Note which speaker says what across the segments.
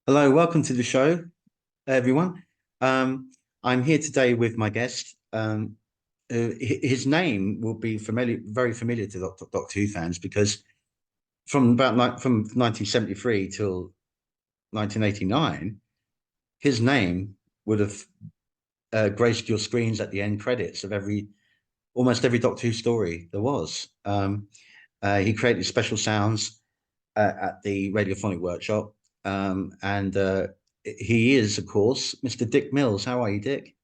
Speaker 1: Hello, welcome to the show, everyone. I'm here today with my guest. His name will be familiar, very familiar to Doctor Who fans because from 1973 till 1989, his name would have graced your screens at the end credits of almost every Doctor Who story there was. He created special sounds at the Radiophonic Workshop, and he is, of course, Mr. Dick Mills. How are you, Dick?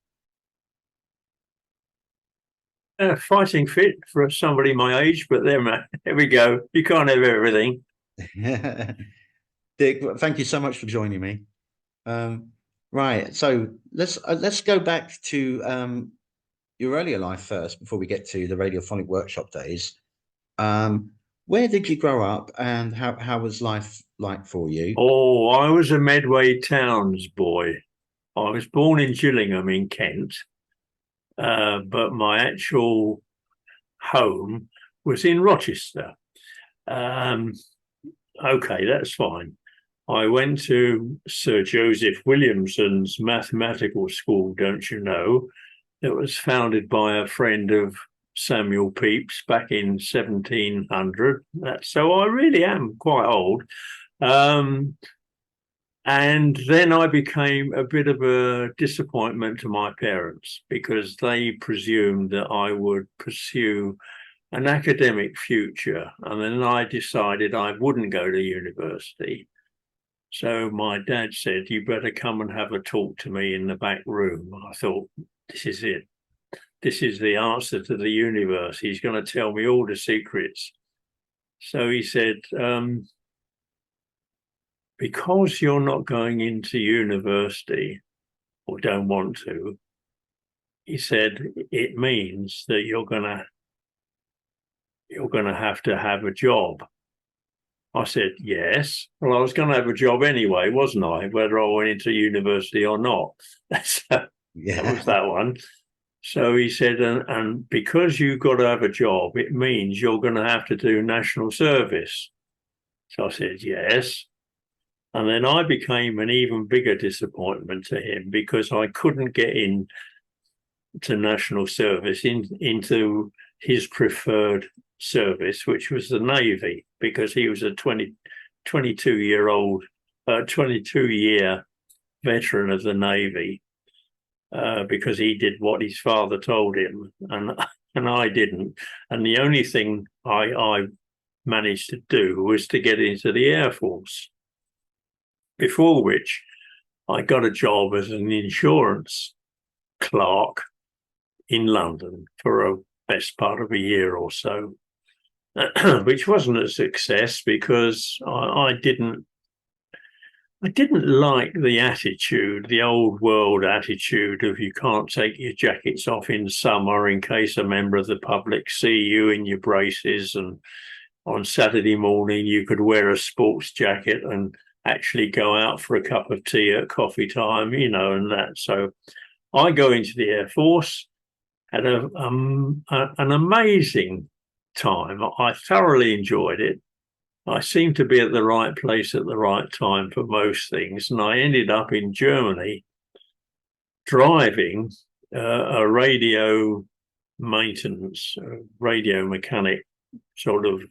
Speaker 2: Fighting fit for somebody my age, but there we go. You can't have everything.
Speaker 1: Dick, thank you so much for joining me. Right, so let's go back to your earlier life first before we get to the Radiophonic Workshop days. Where did you grow up, and how was life like for you?
Speaker 2: Oh, I was a Medway Towns boy. I was born in Gillingham in Kent, but my actual home was in Rochester. Um, okay, that's fine. I went to Sir Joseph Williamson's mathematical school, don't you know? It was founded by a friend of Samuel Pepys back in 1700. So I really am quite old. Um, and then I became a bit of a disappointment to my parents because they presumed that I would pursue an academic future. And then I decided I wouldn't go to university. So my dad said, "You better come and have a talk to me in the back room." I thought, this is it. This is the answer to the universe. He's going to tell me all the secrets. So he said, because you're not going into university or don't want to, he said, it means that you're going to have a job. I said, yes. Well, I was going to have a job anyway, wasn't I? Whether I went into university or not. So that
Speaker 1: Yeah,
Speaker 2: was that one. So he said, and because you've got to have a job, it means you're going to have to do national service. So I said, yes. And then I became an even bigger disappointment to him because I couldn't get in to national service into his preferred service, which was the Navy, because he was a 22-year-old, 22-year veteran of the Navy. Because he did what his father told him, and I didn't. And the only thing I managed to do was to get into the Air Force. Before which, I got a job as an insurance clerk in London for a best part of a year or so, which wasn't a success because I didn't like the attitude, the old world attitude of you can't take your jackets off in summer in case a member of the public see you in your braces, and on Saturday morning you could wear a sports jacket and actually go out for a cup of tea at coffee time, and that. So I go into the Air Force, had an amazing time. I thoroughly enjoyed it. I seemed to be at the right place at the right time for most things. And I ended up in Germany driving a radio maintenance, radio mechanic sort of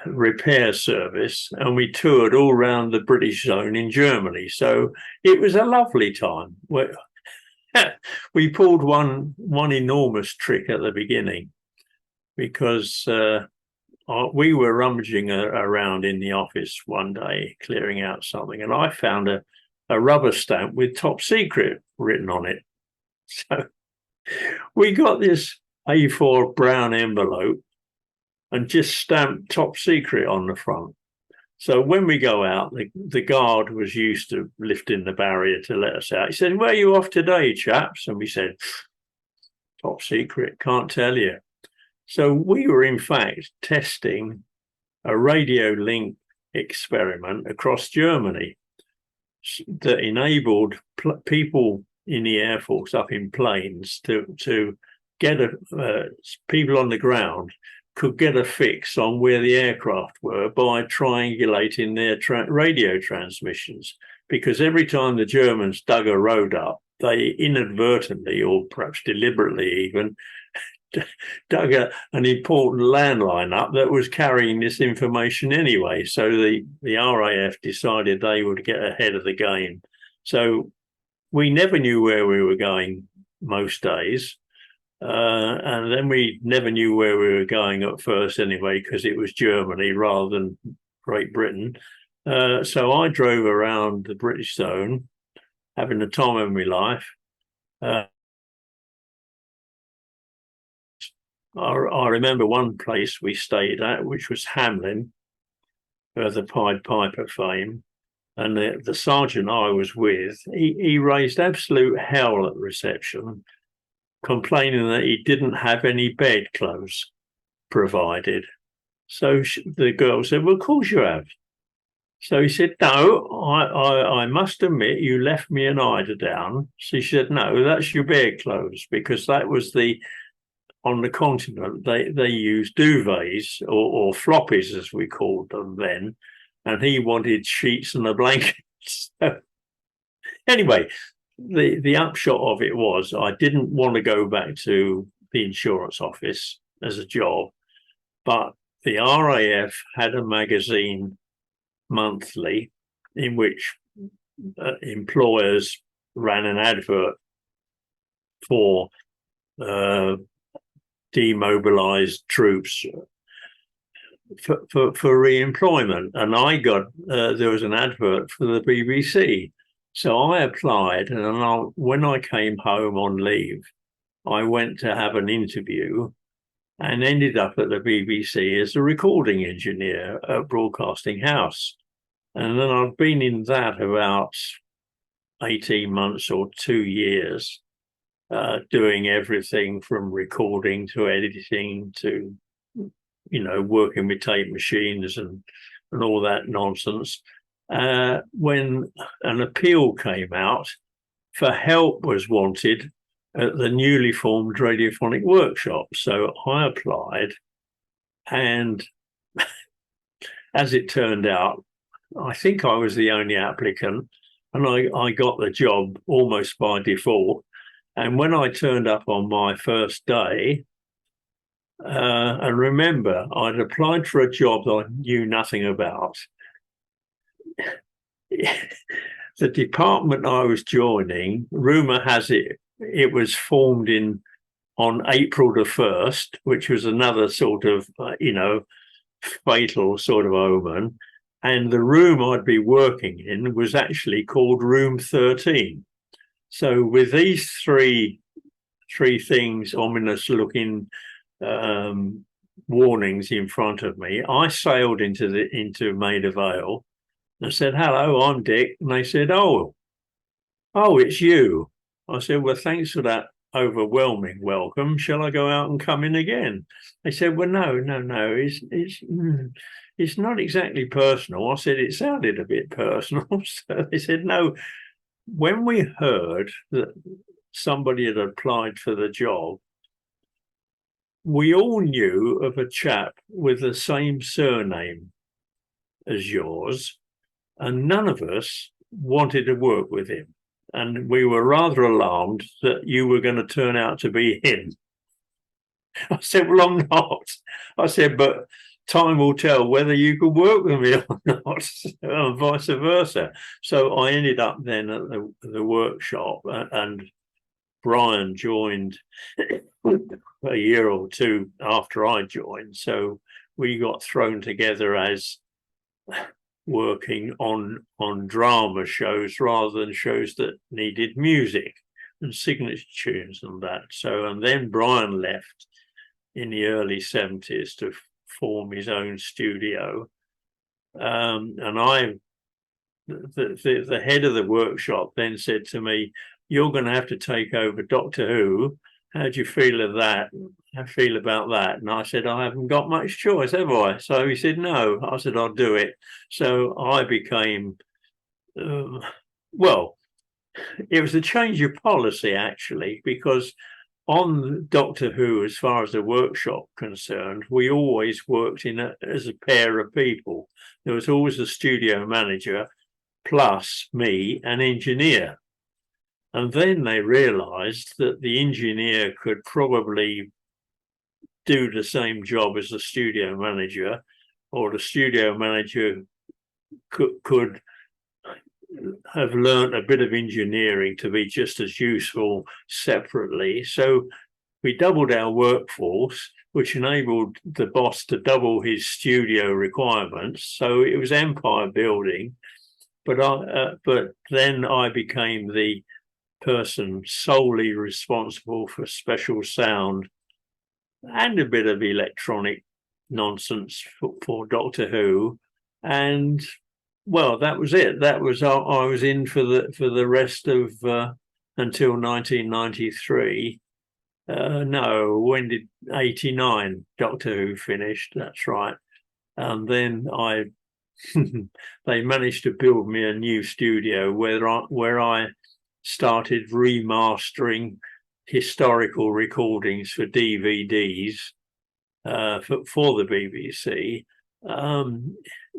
Speaker 2: repair service. And we toured all around the British zone in Germany. So it was a lovely time. We pulled one enormous trick at the beginning because we were rummaging around in the office one day, clearing out something, and I found a rubber stamp with "top secret" written on it. So we got this A4 brown envelope and just stamped "top secret" on the front. So when we go out, the guard was used to lifting the barrier to let us out. He said, "Where are you off today, chaps?" And we said, "Top secret, can't tell you." So we were, in fact, testing a radio link experiment across Germany that enabled people in the Air Force up in planes to get people on the ground could get a fix on where the aircraft were by triangulating their radio transmissions. Because every time the Germans dug a road up, they inadvertently, or perhaps deliberately even, dug an important landline up that was carrying this information anyway. So the RAF decided they would get ahead of the game. So we never knew where we were going most days. And then we never knew where we were going at first anyway, because it was Germany rather than Great Britain. So I drove around the British zone, having the time of my life. I remember one place we stayed at, which was Hamlin, the Pied Piper fame. And the sergeant I was with, he raised absolute hell at reception, complaining that he didn't have any bedclothes provided. So the girl said, well, of course you have. So he said, no, I must admit you left me an eiderdown. She said, no, that's your bedclothes, because that was on the continent, they used duvets or floppies, as we called them then, and he wanted sheets and a blanket. So anyway, the upshot of it was I didn't want to go back to the insurance office as a job, but the RAF had a magazine monthly in which employers ran an advert for demobilized troops for re-employment. And I got, there was an advert for the BBC. So I applied, and when I came home on leave, I went to have an interview and ended up at the BBC as a recording engineer at Broadcasting House. And then I've been in that about 18 months or 2 years, doing everything from recording to editing to, working with tape machines and all that nonsense. When an appeal came out for help was wanted at the newly formed radiophonic workshop. So I applied, and as it turned out, I think I was the only applicant, and I got the job almost by default. And when I turned up on my first day, and remember, I'd applied for a job that I knew nothing about. The department I was joining, rumour has it, it was formed on April the 1st, which was another sort of, fatal sort of omen. And the room I'd be working in was actually called Room 13. So with these three things, ominous looking warnings in front of me, I sailed into Maida Vale. I said, hello, I'm Dick. And they said, oh, it's you. I said, well, thanks for that overwhelming welcome. Shall I go out and come in again? They said, well, no. It's not exactly personal. I said, it sounded a bit personal. So they said, no. When we heard that somebody had applied for the job, we all knew of a chap with the same surname as yours, and none of us wanted to work with him. And we were rather alarmed that you were going to turn out to be him. I said, well, I'm not. I said, but time will tell whether you could work with me or not, and vice versa. So I ended up then at the workshop, and Brian joined a year or two after I joined. So we got thrown together as working on drama shows rather than shows that needed music and signature tunes and that. So, and then Brian left in the early 70s to form his own studio. And the head of the workshop then said to me, you're going to have to take over Doctor Who. How do you feel of that? How do you feel about that? And I said, I haven't got much choice, have I? So he said, no. I said, I'll do it. So I became, well, it was a change of policy, actually, because on Doctor Who, as far as the workshop concerned, we always worked as a pair of people. There was always a studio manager plus me, an engineer. And then they realized that the engineer could probably do the same job as the studio manager, or the studio manager could have learned a bit of engineering to be just as useful separately. So we doubled our workforce, which enabled the boss to double his studio requirements. So it was empire building. But then I became the person solely responsible for special sound and a bit of electronic nonsense for Doctor Who. And well, that was it. That was I was in for the rest of until 1993. No, when did 89 Doctor Who finished? That's right. And then they managed to build me a new studio where I started remastering historical recordings for DVDs for the BBC.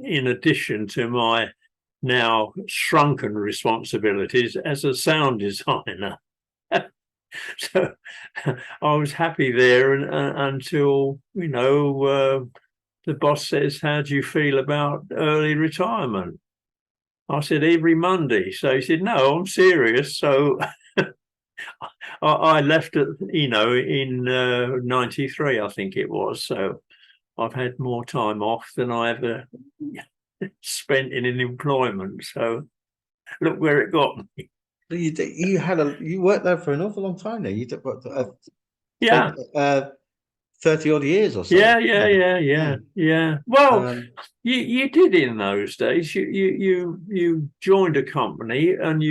Speaker 2: In addition to my now shrunken responsibilities as a sound designer. So I was happy there until, the boss says, how do you feel about early retirement? I said, every Monday. So he said, no, I'm serious. So I left it, in 93, I think it was. So I've had more time off than I ever spent in an employment. So look where it got me.
Speaker 1: You worked there for an awful long time. There, you did what?
Speaker 2: Yeah.
Speaker 1: 30 odd years or so.
Speaker 2: Yeah. Well, you did in those days. You joined a company and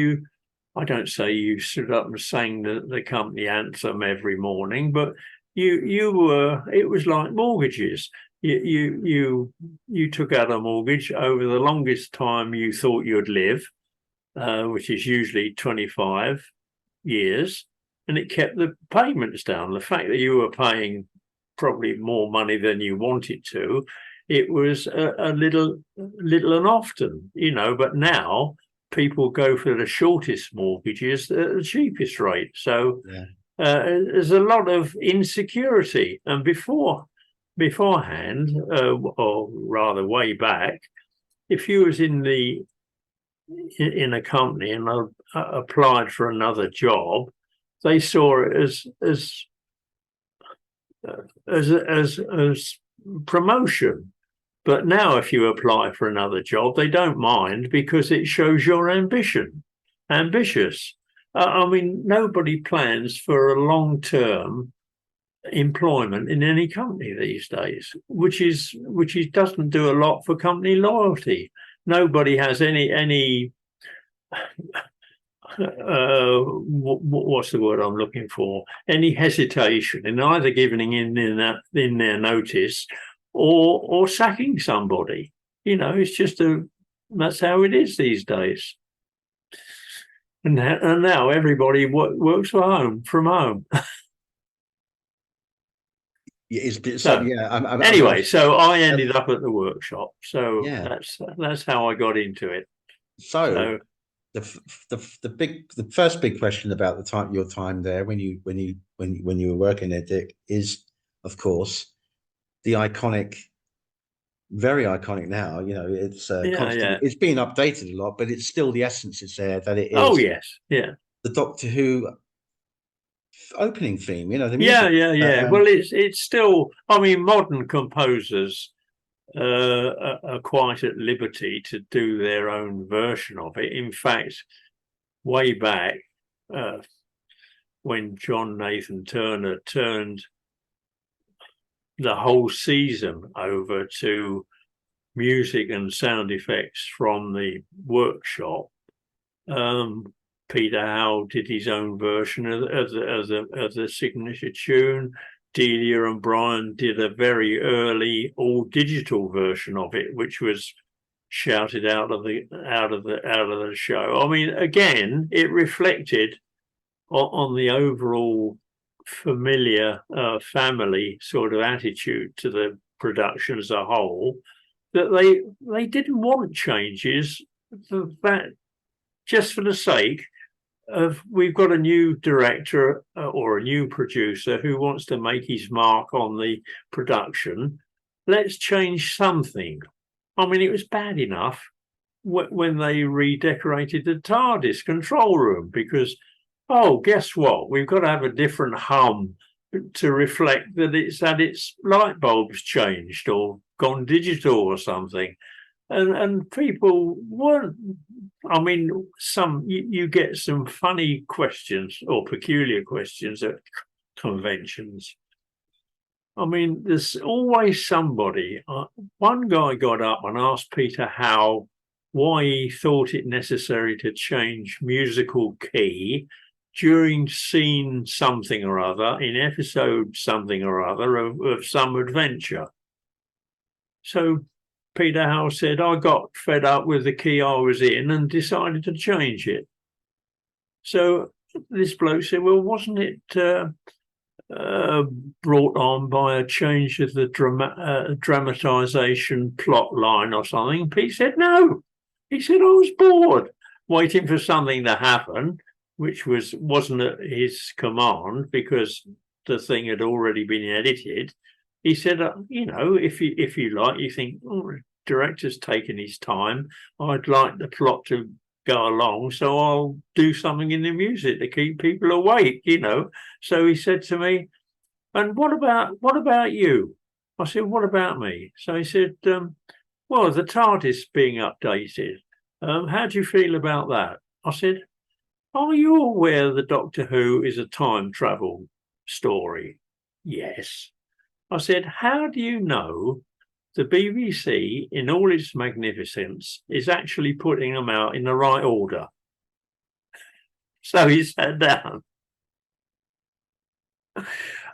Speaker 2: I don't say you stood up and sang the company anthem every morning, but it was like mortgages. You took out a mortgage over the longest time you thought you'd live, which is usually 25 years, and it kept the payments down. The fact that you were paying probably more money than you wanted to, it was a little and often, but now people go for the shortest mortgages at the cheapest rate. So there's a lot of insecurity. And beforehand, or rather way back, if you was in a company and applied for another job, they saw it as promotion. But now if you apply for another job, they don't mind because it shows you're ambitious. Nobody plans for a long-term employment in any company these days, which doesn't do a lot for company loyalty. Nobody has any what's the word I'm looking for? Any hesitation in either giving in their notice or sacking somebody. It's just that's how it is these days. And now everybody works from home. Anyway, so I ended up at the workshop. So that's how I got into it.
Speaker 1: So the first big question about your time there when you were working there, Dick, is of course the iconic, very iconic now. It's it's been updated a lot, but it's still the essence is there that it is.
Speaker 2: Oh yes, yeah.
Speaker 1: The Doctor Who opening theme, the music.
Speaker 2: Well, it's still. Modern composers are quite at liberty to do their own version of it. In fact, way back when John Nathan Turner turned the whole season over to music and sound effects from the workshop, Peter Howell did his own version of the signature tune. Delia and Brian did a very early all digital version of it, which was shouted out of the show. Again, it reflected on the overall familiar family sort of attitude to the production as a whole, that they didn't want changes for that, just for the sake of, we've got a new director or a new producer who wants to make his mark on the production. Let's change something. I mean, it was bad enough when they redecorated the TARDIS control room because, oh, guess what? We've got to have a different hum to reflect that it's had its light bulbs changed or gone digital or something. And people weren't, I mean, you get some funny questions or peculiar questions at conventions. I mean, there's always somebody. One guy got up and asked Peter Howe why he thought it necessary to change musical key during scene something or other in episode something or other of some adventure. So Peter Howe said, I got fed up with the key I was in and decided to change it. So this bloke said, well, wasn't it brought on by a change of the dramatisation plot line or something? Pete said, no. He said, I was bored, waiting for something to happen, which wasn't at his command because the thing had already been edited. He said, you know, if you like, you think, oh, the director's taken his time, I'd like the plot to go along, so I'll do something in the music to keep people awake, you know. So he said to me, and what about you? I said, what about me? So he said, well, the TARDIS being updated. How do you feel about that? I said, are you aware that Doctor Who is a time travel story? Yes. I said, how do you know the BBC, in all its magnificence, is actually putting them out in the right order? So he sat down.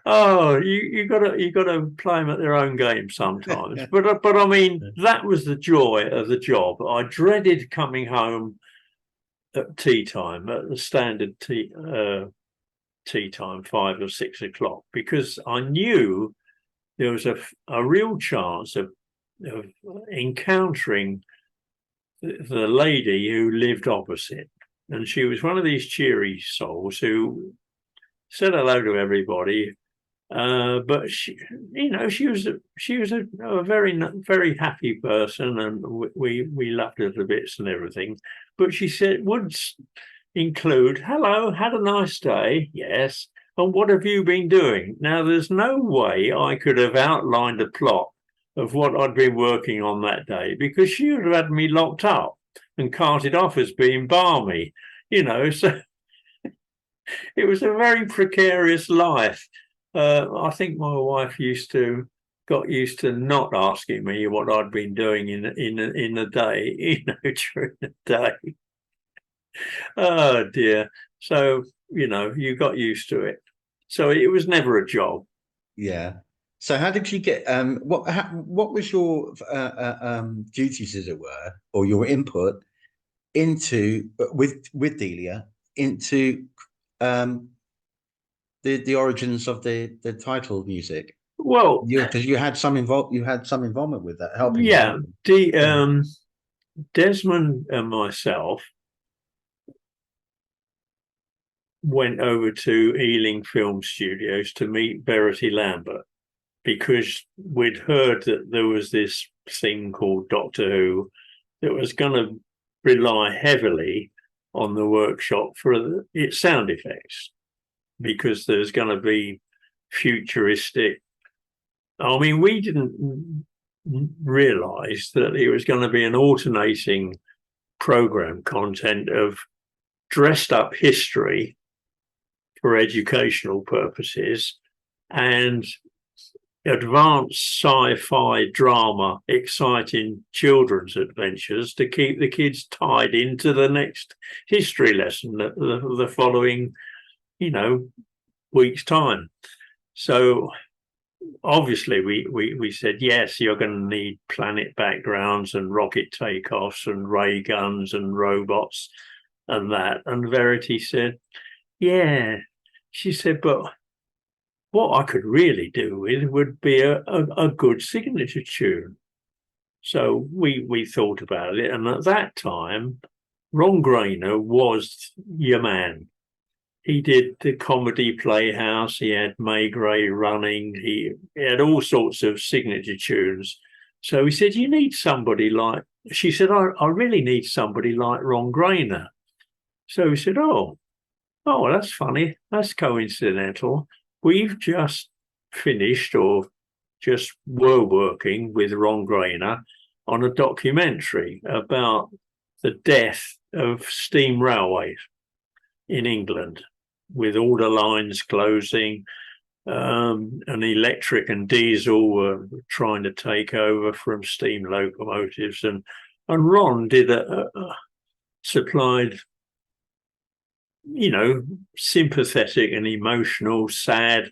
Speaker 2: Oh, you gotta play them at their own game sometimes. But I mean, that was the joy of the job. I dreaded coming home at tea time, at the standard tea time, 5 or 6 o'clock, because I knew there was a real chance of encountering the lady who lived opposite. And she was one of these cheery souls who said hello to everybody. But she, you know, she was a very happy person, and we loved her to bits and everything. But she said would include, hello, had a nice day, yes. And what have you been doing? Now, there's no way I could have outlined a plot of what I'd been working on that day, because she would have had me locked up and carted off as being balmy, you know. So it was a very precarious life. I think my wife got used to not asking me what I'd been doing in the day, you know, during the day. Oh dear. So, you know, you got used to it. So it was never a job.
Speaker 1: Yeah. So how did you get what was your duties, as it were, or your input into with Delia into the origins of the title music?
Speaker 2: Well,
Speaker 1: because you had some involvement with that, helping.
Speaker 2: Yeah, Desmond and myself went over to Ealing Film Studios to meet Verity Lambert, because we'd heard that there was this thing called Doctor Who that was going to rely heavily on the workshop for its sound effects, because there's going to be futuristic. I mean, we didn't realize that it was going to be an alternating program content of dressed up history for educational purposes and advanced sci-fi drama, exciting children's adventures to keep the kids tied into the next history lesson the following, you know, week's time. So obviously we said, yes, you're going to need planet backgrounds and rocket takeoffs and ray guns and robots and that. And Verity said, yeah. She said, but what I could really do with would be a good signature tune. So we thought about it, and at that time, Ron Grainer was your man. He did the Comedy Playhouse. He had May Gray running. He had all sorts of signature tunes. So he said, "You need somebody like." She said, "I really need somebody like Ron Grainer." So he said, "Oh, that's funny. That's coincidental. We've just finished, or just were working with Ron Grainer on a documentary about the death of steam railways in England, with all the lines closing, and electric and diesel were trying to take over from steam locomotives, and Ron did supplied, sympathetic and emotional, sad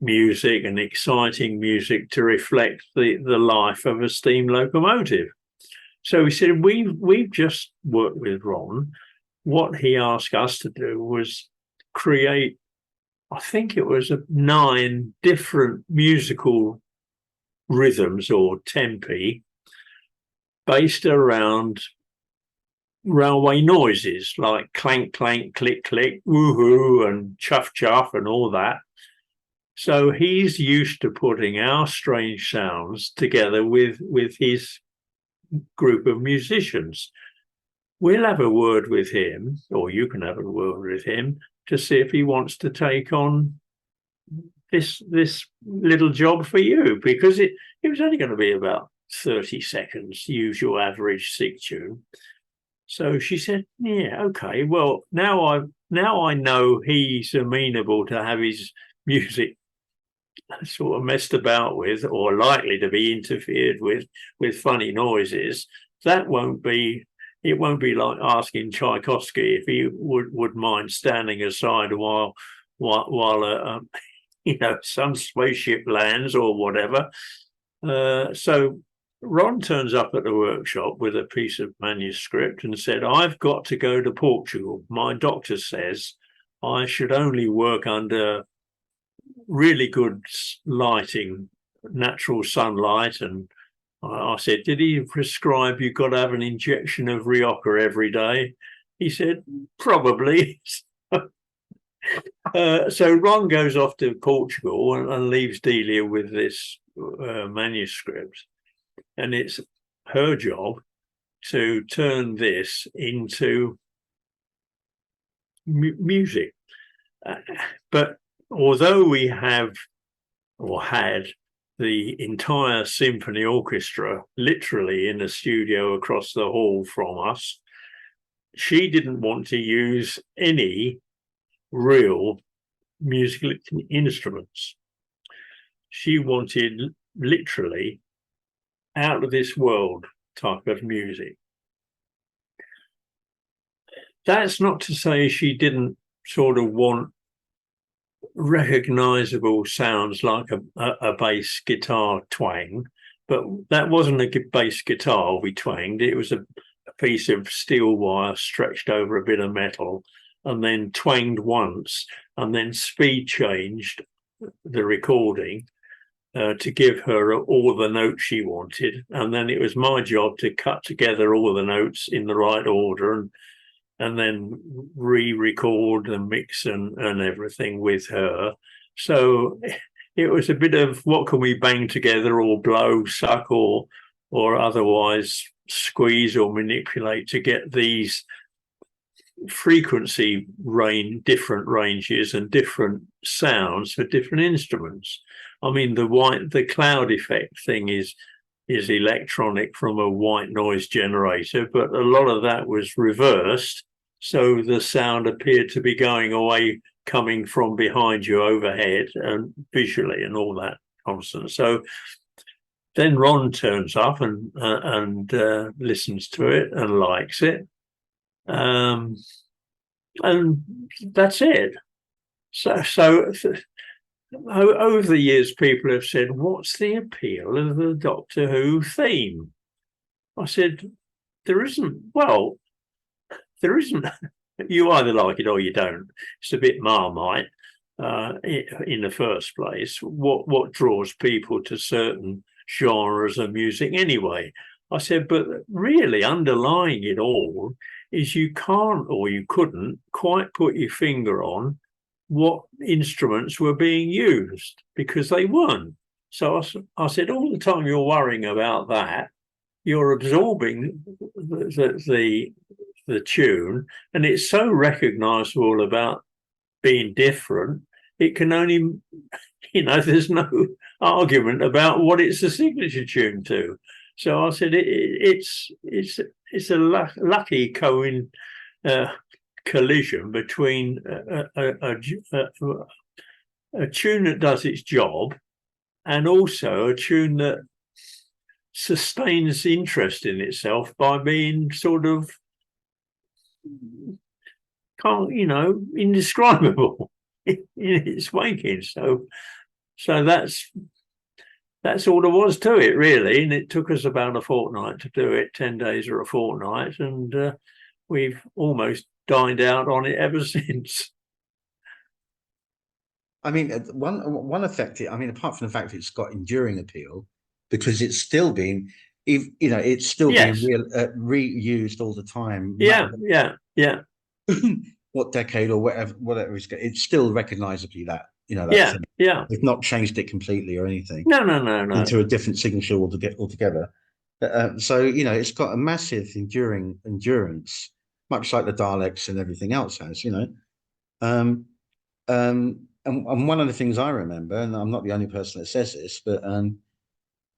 Speaker 2: music and exciting music to reflect the life of a steam locomotive. So he said, we've just worked with Ron. What he asked us to do was create, I think it was 9 different musical rhythms or tempi based around railway noises like clank, clank, click, click, woohoo, and chuff, chuff, and all that. So he's used to putting our strange sounds together with his group of musicians. We'll have a word with him, or you can have a word with him, to see if he wants to take on this little job for you, because it was only going to be about 30 seconds, usual average sig tune. So she said, "Yeah, okay. Well, now I know he's amenable to have his music sort of messed about with, or likely to be interfered with funny noises. It won't be like asking Tchaikovsky if he would mind standing aside while some spaceship lands or whatever." So Ron turns up at the workshop with a piece of manuscript and said, "I've got to go to Portugal. My doctor says I should only work under really good lighting, natural sunlight." And I said, "Did he prescribe you've got to have an injection of Rioja every day?" He said, "Probably." So Ron goes off to Portugal and leaves Delia with this manuscript. And it's her job to turn this into music. But although we have, or had, the entire symphony orchestra literally in a studio across the hall from us, she didn't want to use any real musical instruments. She wanted literally out of this world type of music. That's not to say she didn't sort of want recognizable sounds like a bass guitar twang, but that wasn't a bass guitar we twanged. It was a piece of steel wire stretched over a bit of metal and then twanged once, and then speed changed the recording to give her all the notes she wanted. And then it was my job to cut together all the notes in the right order and then re-record and mix and everything with her. So it was a bit of what can we bang together or blow, suck, or otherwise squeeze or manipulate to get these frequency different ranges and different sounds for different instruments. I mean, the cloud effect thing is electronic from a white noise generator, but a lot of that was reversed, so the sound appeared to be going away, coming from behind you overhead and visually and all that nonsense. So then Ron turns up and listens to it and likes it. And that's it. So over the years, people have said, "What's the appeal of the Doctor Who theme?" I said, there isn't. Well, there isn't. You either like it or you don't. It's a bit Marmite. in the first place. What draws people to certain genres of music anyway? I said, but really underlying it all is you can't, or you couldn't quite put your finger on what instruments were being used, because they weren't. So I said, all the time you're worrying about that, you're absorbing the tune, and it's so recognizable about being different. It can only, there's no argument about what it's a signature tune to. So I said it's a lucky collision between a tune that does its job and also a tune that sustains interest in itself by being sort of, indescribable in its making. So that's all there was to it, really. And it took us about a fortnight to do it, 10 days or a fortnight, and we've almost dined out on it ever since.
Speaker 1: I mean, one effect, apart from the fact it's got enduring appeal, because it's still being, it's still being reused all the time.
Speaker 2: Yeah.
Speaker 1: What decade or whatever it's still recognizably that, They've not changed it completely or anything.
Speaker 2: No.
Speaker 1: Into a different signature altogether. So, it's got a massive endurance, much like the Daleks and everything else has, And one of the things I remember, and I'm not the only person that says this, but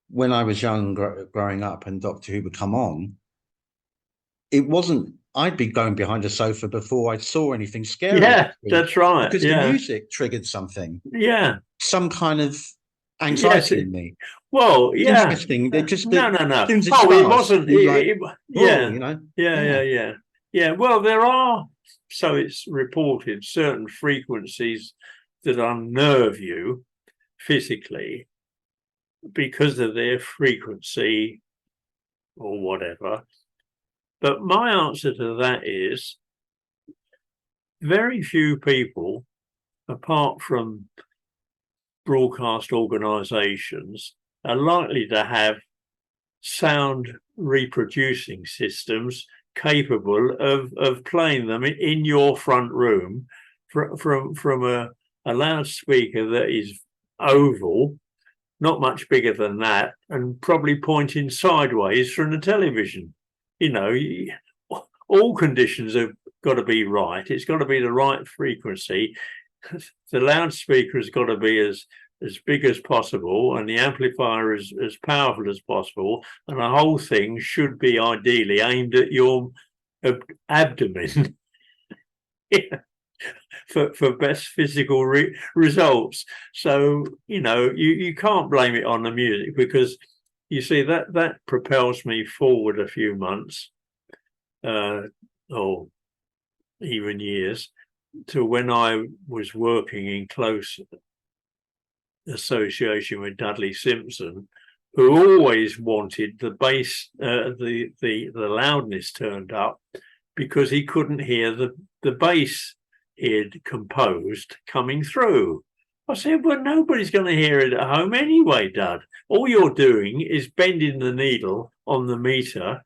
Speaker 1: when I was young, growing up, and Doctor Who would come on, it wasn't. I'd be going behind a sofa before I saw anything scary.
Speaker 2: Yeah, that's right.
Speaker 1: Because the music triggered something.
Speaker 2: Yeah,
Speaker 1: some kind of anxiety in me.
Speaker 2: Well, yeah.
Speaker 1: Interesting. It just
Speaker 2: no.
Speaker 1: It
Speaker 2: wasn't. Yeah. Well, there are. So it's reported certain frequencies that unnerve you physically because of their frequency or whatever. But my answer to that is very few people, apart from broadcast organizations, are likely to have sound reproducing systems capable of playing them in your front room from a loudspeaker that is oval, not much bigger than that, and probably pointing sideways from the television. All conditions have got to be right. It's got to be the right frequency. The loudspeaker has got to be as big as possible, and the amplifier is as powerful as possible, and the whole thing should be ideally aimed at your abdomen for best physical results. So you can't blame it on the music, because you see that propels me forward a few months or even years to when I was working in close association with Dudley Simpson, who always wanted the bass, the loudness turned up, because he couldn't hear the bass he'd composed coming through. I said, well, nobody's going to hear it at home anyway, Dad. All you're doing is bending the needle on the meter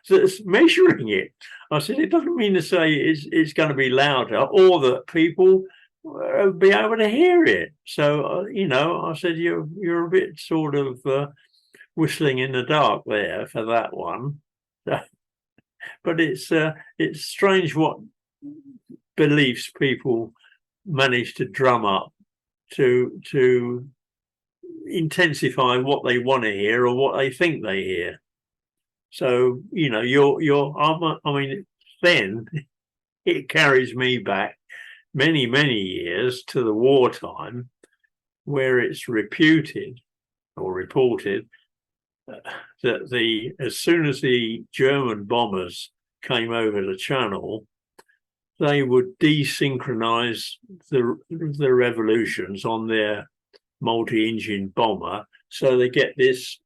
Speaker 2: that's measuring it. I said, it doesn't mean to say it's going to be louder or that people be able to hear it. So, I said, you're a bit sort of whistling in the dark there for that one. But it's strange what beliefs people manage to drum up to intensify what they want to hear or what they think they hear. So, then it carries me back many, many years to the wartime, where it's reported that as soon as the German bombers came over the Channel, they would desynchronize the revolutions on their multi-engine bomber, so they get this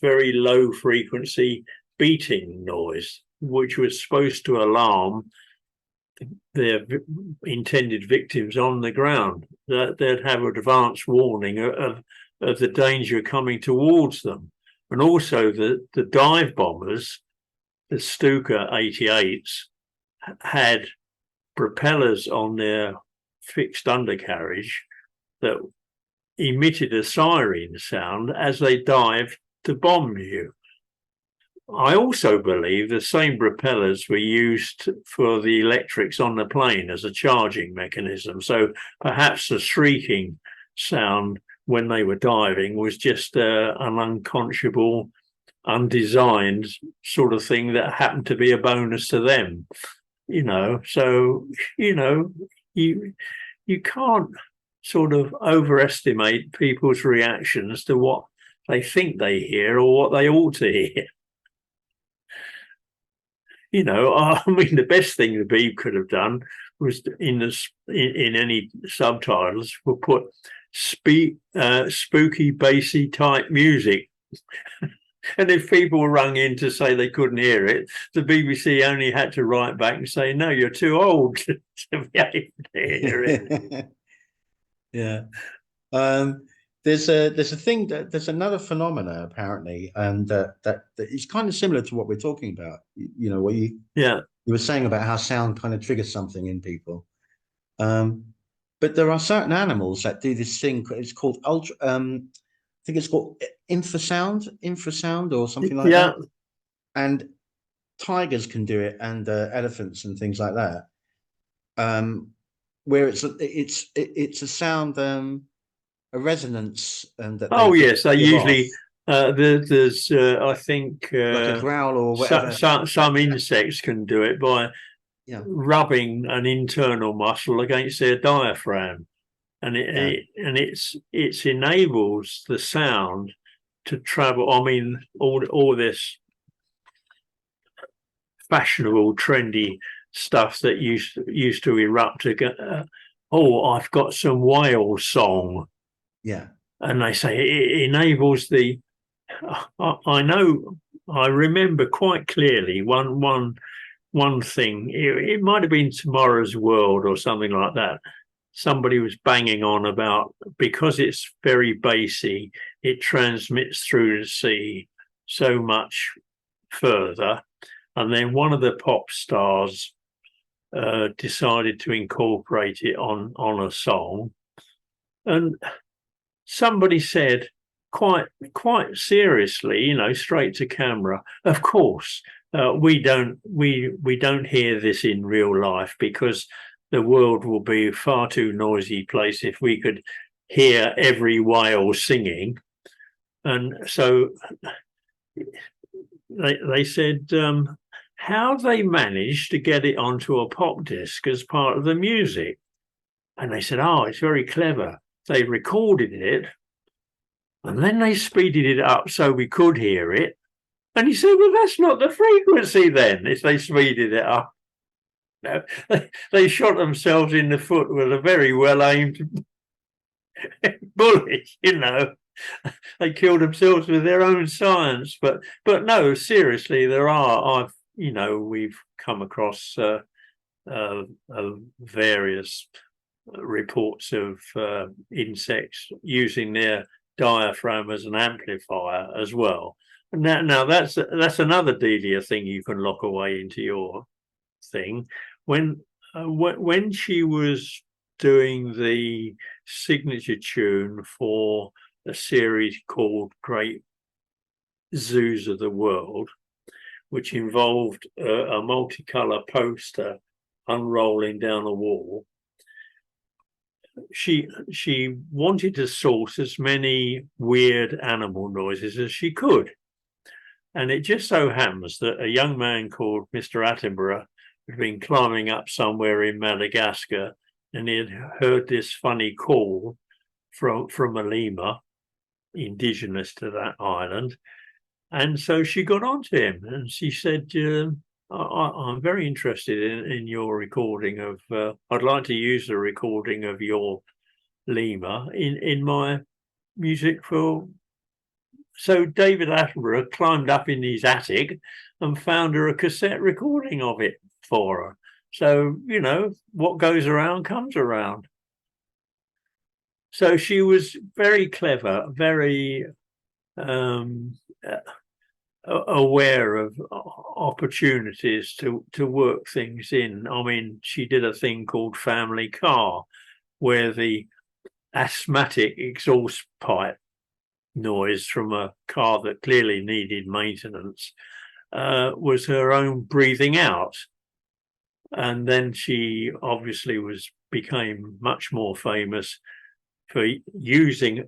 Speaker 2: very low frequency beating noise, which was supposed to alarm their intended victims on the ground, that they'd have advance warning of the danger coming towards them. And also the dive bombers, the Stuka 88s, had propellers on their fixed undercarriage that emitted a siren sound as they dived to bomb you. I also believe the same propellers were used for the electrics on the plane as a charging mechanism. So perhaps the shrieking sound when they were diving was just an unconscionable, undesigned sort of thing that happened to be a bonus to them. So you can't sort of overestimate people's reactions to what they think they hear or what they ought to hear. I mean, the best thing the Beeb could have done was in any subtitles would put spooky, bassy type music. And if people rung in to say they couldn't hear it, the BBC only had to write back and say, no, you're too old to be able to hear it.
Speaker 1: Yeah. There's another phenomena apparently, and that is kind of similar to what we're talking about. What you were saying about how sound kind of triggers something in people. But there are certain animals that do this thing. It's called ultra. I think it's called infrasound or something like that. And tigers can do it, and elephants and things like that. Where it's a sound. A resonance, and that
Speaker 2: they usually there's I think
Speaker 1: like a growl or whatever.
Speaker 2: Some insects can do it by rubbing an internal muscle against their diaphragm, and it enables the sound to travel. I mean, all this fashionable, trendy stuff that used to erupt. I've got some whale song.
Speaker 1: Yeah.
Speaker 2: And they say it enables the. I remember quite clearly one thing. It might have been Tomorrow's World or something like that. Somebody was banging on about, because it's very bassy, it transmits through the sea so much further. And then one of the pop stars decided to incorporate it on a song, and somebody said quite seriously, straight to camera, of course, we don't hear this in real life because the world will be a far too noisy place if we could hear every whale singing. And so they said how they managed to get it onto a pop disc as part of the music. And they said, it's very clever. They recorded it, and then they speeded it up so we could hear it. And he said, well, that's not the frequency then, if they speeded it up. No, they shot themselves in the foot with a very well-aimed bullet, They killed themselves with their own science. But no, seriously, we've come across various reports of insects using their diaphragm as an amplifier as well. Now that's another Delia thing you can lock away into your thing. When she was doing the signature tune for a series called Great Zoos of the World, which involved a multicolour poster unrolling down a wall, she wanted to source as many weird animal noises as she could. And it just so happens that a young man called Mr. Attenborough had been climbing up somewhere in Madagascar, and he had heard this funny call from a lemur, indigenous to that island. And so she got onto him and she said, I'm very interested in your recording of, I'd like to use the recording of your lemur in my music for. So David Attenborough climbed up in his attic and found her a cassette recording of it for her. So, what goes around comes around. So she was very clever, very aware of opportunities to work things in. I mean, she did a thing called Family Car, where the asthmatic exhaust pipe noise from a car that clearly needed maintenance was her own breathing out. And then she obviously became much more famous for using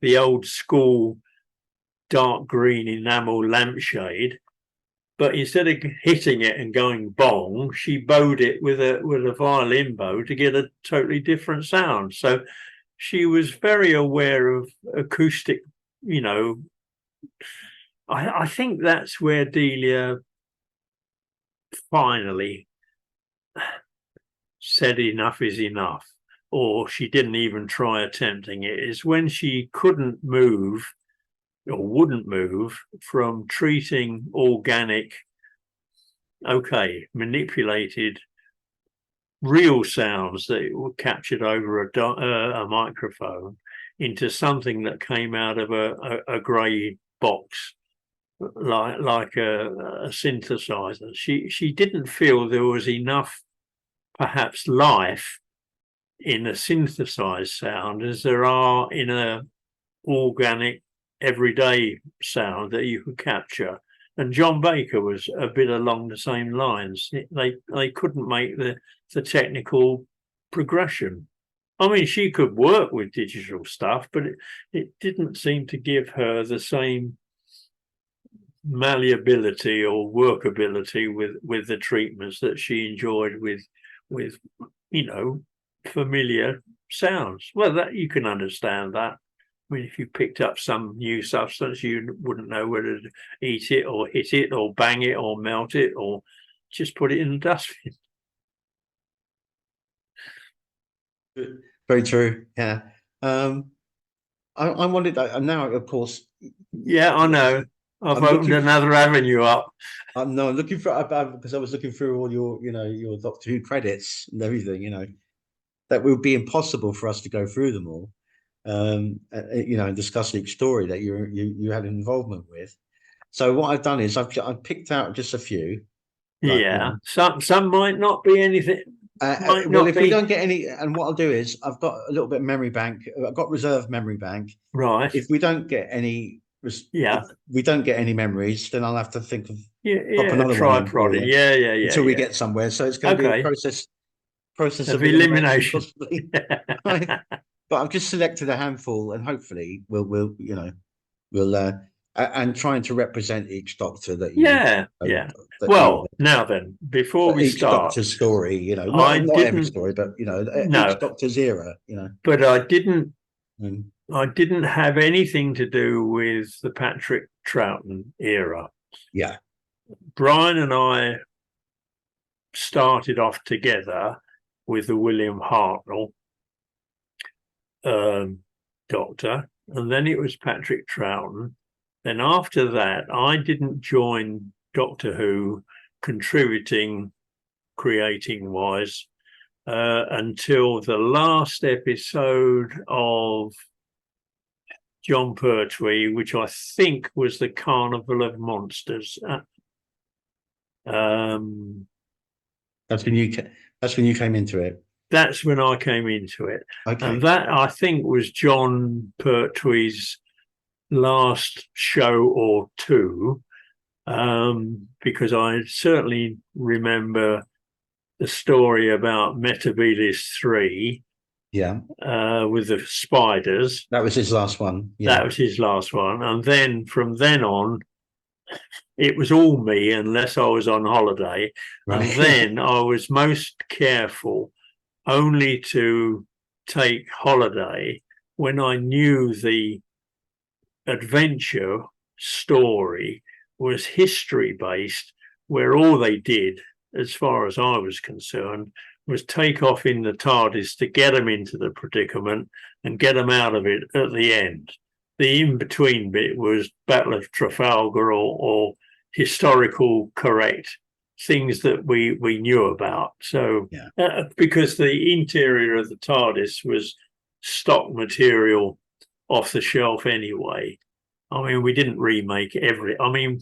Speaker 2: the old school dark green enamel lampshade, but instead of hitting it and going bong, she bowed it with a violin bow to get a totally different sound. So she was very aware of acoustic, I think that's where Delia finally said enough is enough, or she didn't even try attempting it, is when she couldn't move or wouldn't move from treating organic, manipulated real sounds that were captured over a microphone into something that came out of a grey box, like a synthesizer. She didn't feel there was enough, perhaps, life in a synthesized sound as there are in a organic everyday sound that you could capture. And John Baker was a bit along the same lines. They couldn't make the technical progression. I mean, she could work with digital stuff, but it didn't seem to give her the same malleability or workability with the treatments that she enjoyed with familiar sounds. Well, that you can understand that. I mean, if you picked up some new substance, you wouldn't know whether to eat it or hit it or bang it or melt it or just put it in the dustbin.
Speaker 1: Very true. Yeah. I wanted now, of course.
Speaker 2: Yeah, I know. I've opened another avenue up.
Speaker 1: No, looking for because I was looking through all your Doctor Who credits and everything. That would be impossible for us to go through them all. And discuss each story that you had involvement with. So what I've done is I've picked out just a few.
Speaker 2: Some might not be anything.
Speaker 1: We don't get any, and what I'll do is I've got a little bit of memory bank. I've got reserve memory bank.
Speaker 2: Right.
Speaker 1: If we don't get any, if we don't get any memories, then I'll have to think of
Speaker 2: try prodding.
Speaker 1: Until we get somewhere. So it's going to be a process of
Speaker 2: elimination,
Speaker 1: possibly. But I've just selected a handful, and hopefully we'll and trying to represent each Doctor that
Speaker 2: now then, before we
Speaker 1: each
Speaker 2: start,
Speaker 1: Doctor's story, not every story, but each Doctor's era,
Speaker 2: But I didn't have anything to do with the Patrick Troughton era.
Speaker 1: Yeah,
Speaker 2: Brian and I started off together with the William Hartnell Doctor, and then it was Patrick Troughton. Then after that, I didn't join Doctor Who creating wise until the last episode of John Pertwee, which I think was the Carnival of Monsters.
Speaker 1: That's when you came into it.
Speaker 2: That's when I came into it.
Speaker 1: Okay.
Speaker 2: And that, I think, was John Pertwee's last show or two, because I certainly remember the story about Metabilis 3.
Speaker 1: Yeah.
Speaker 2: With the spiders.
Speaker 1: That was his last one.
Speaker 2: Yeah. That was his last one. And then from then on, it was all me unless I was on holiday. Right. And then I was most careful only to take holiday when I knew the adventure story was history based, where all they did, as far as I was concerned, was take off in the TARDIS to get them into the predicament and get them out of it at the end. The in-between bit was Battle of Trafalgar or historical correct things that we knew about. So
Speaker 1: Yeah.
Speaker 2: because the interior of the TARDIS was stock material off the shelf anyway. I mean, we didn't remake I mean,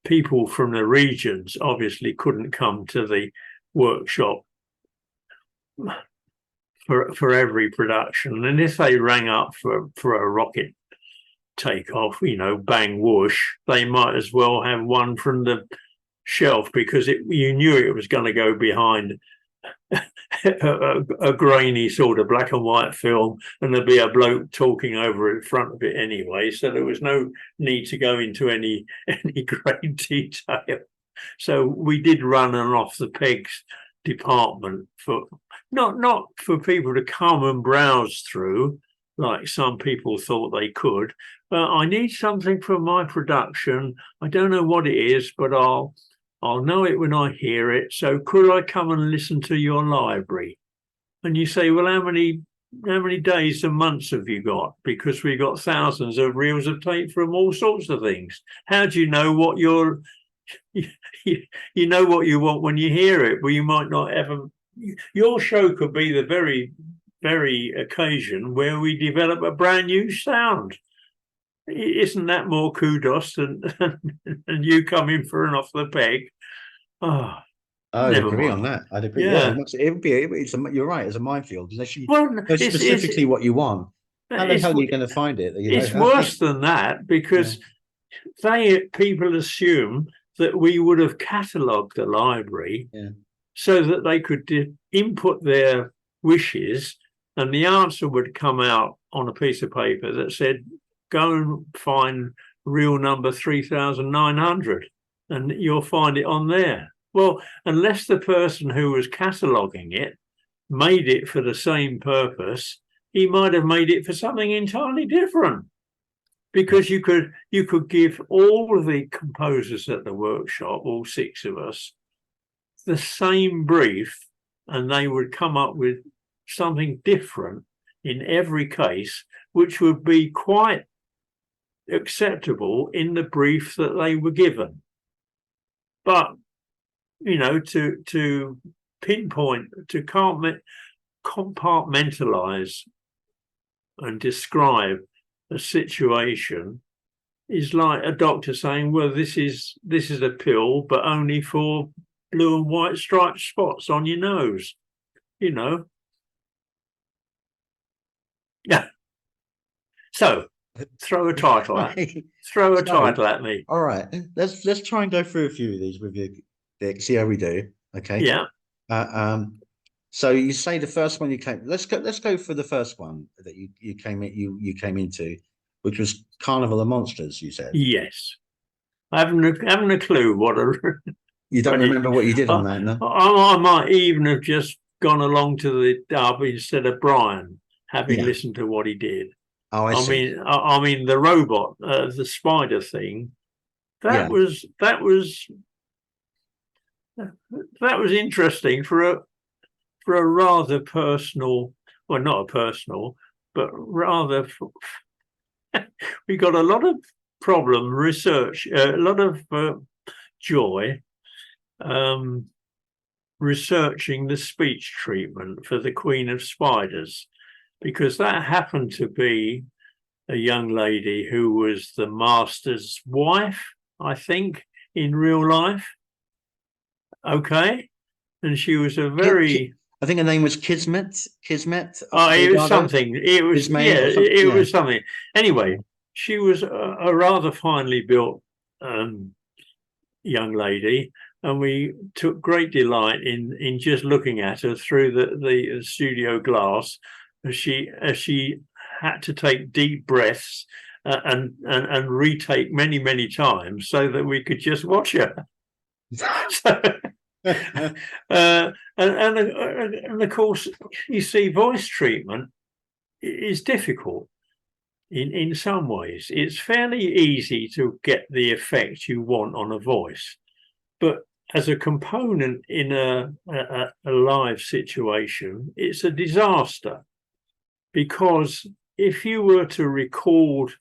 Speaker 2: people from the regions obviously couldn't come to the workshop for every production. And if they rang up for a rocket takeoff, you know, bang whoosh, they might as well have one from the shelf, because you knew it was going to go behind a grainy sort of black and white film, and there'd be a bloke talking over in front of it anyway, so there was no need to go into any great detail. So we did run an off the pegs department for not for people to come and browse through like some people thought they could, but I need something for my production. I don't know what it is, but I'll know it when I hear it. So could I come and listen to your library? And you say, well, how many days and months have you got? Because we've got thousands of reels of tape from all sorts of things. How do you know what you know what you want when you hear it? Well, you might not ever. Your show could be the very occasion where we develop a brand new sound. Isn't that more kudos than you coming for an off the peg? Oh,
Speaker 1: I'd
Speaker 2: never
Speaker 1: agree
Speaker 2: mind.
Speaker 1: on that. I'd agree.
Speaker 2: Yeah.
Speaker 1: It would be. You're right. It's a minefield unless you
Speaker 2: Well,
Speaker 1: know specifically what you want. How the hell are you going to find it? You know?
Speaker 2: It's worse than that, because people assume that we would have catalogued the library so that they could input their wishes, and the answer would come out on a piece of paper that said, go and find reel number 3900 and you'll find it on there. Well, unless the person who was cataloguing it made it for the same purpose, he might have made it for something entirely different. Because you could give all of the composers at the workshop, all 6 of us, the same brief, and they would come up with something different in every case, which would be quite acceptable in the brief that they were given. But, you know, to pinpoint, to compartmentalize and describe a situation is like a doctor saying, well, this is a pill, but only for blue and white striped spots on your nose, you know. Yeah. So throw a title at me. Throw a title at me.
Speaker 1: All right. Let's try and go through a few of these with you, Dick. See how we do. Okay.
Speaker 2: Yeah.
Speaker 1: So you say the first one you came. Let's go for the first one that you came into, which was Carnival the Monsters. You said.
Speaker 2: Yes. I haven't a clue what
Speaker 1: you don't remember what you did on that, no?
Speaker 2: I might even have just gone along to the dub instead of Brian, having listened to what he did.
Speaker 1: Oh, I see.
Speaker 2: I mean, the robot, the spider thing, that was interesting for a rather personal, well, not a personal, but rather. We got a lot of problem research, a lot of joy researching the speech treatment for the Queen of Spiders, because that happened to be a young lady who was the master's wife, I think, in real life. Okay. And she was a very...
Speaker 1: I think her name was Kismet.
Speaker 2: Oh, it was something. It was, it was something. Anyway, she was a rather finely built young lady, and we took great delight in just looking at her through the studio glass as she had to take deep breaths and retake many times so that we could just watch her. So, and of course, you see, voice treatment is difficult in some ways. It's fairly easy to get the effect you want on a voice, but as a component in a live situation, it's a disaster, because if you were to record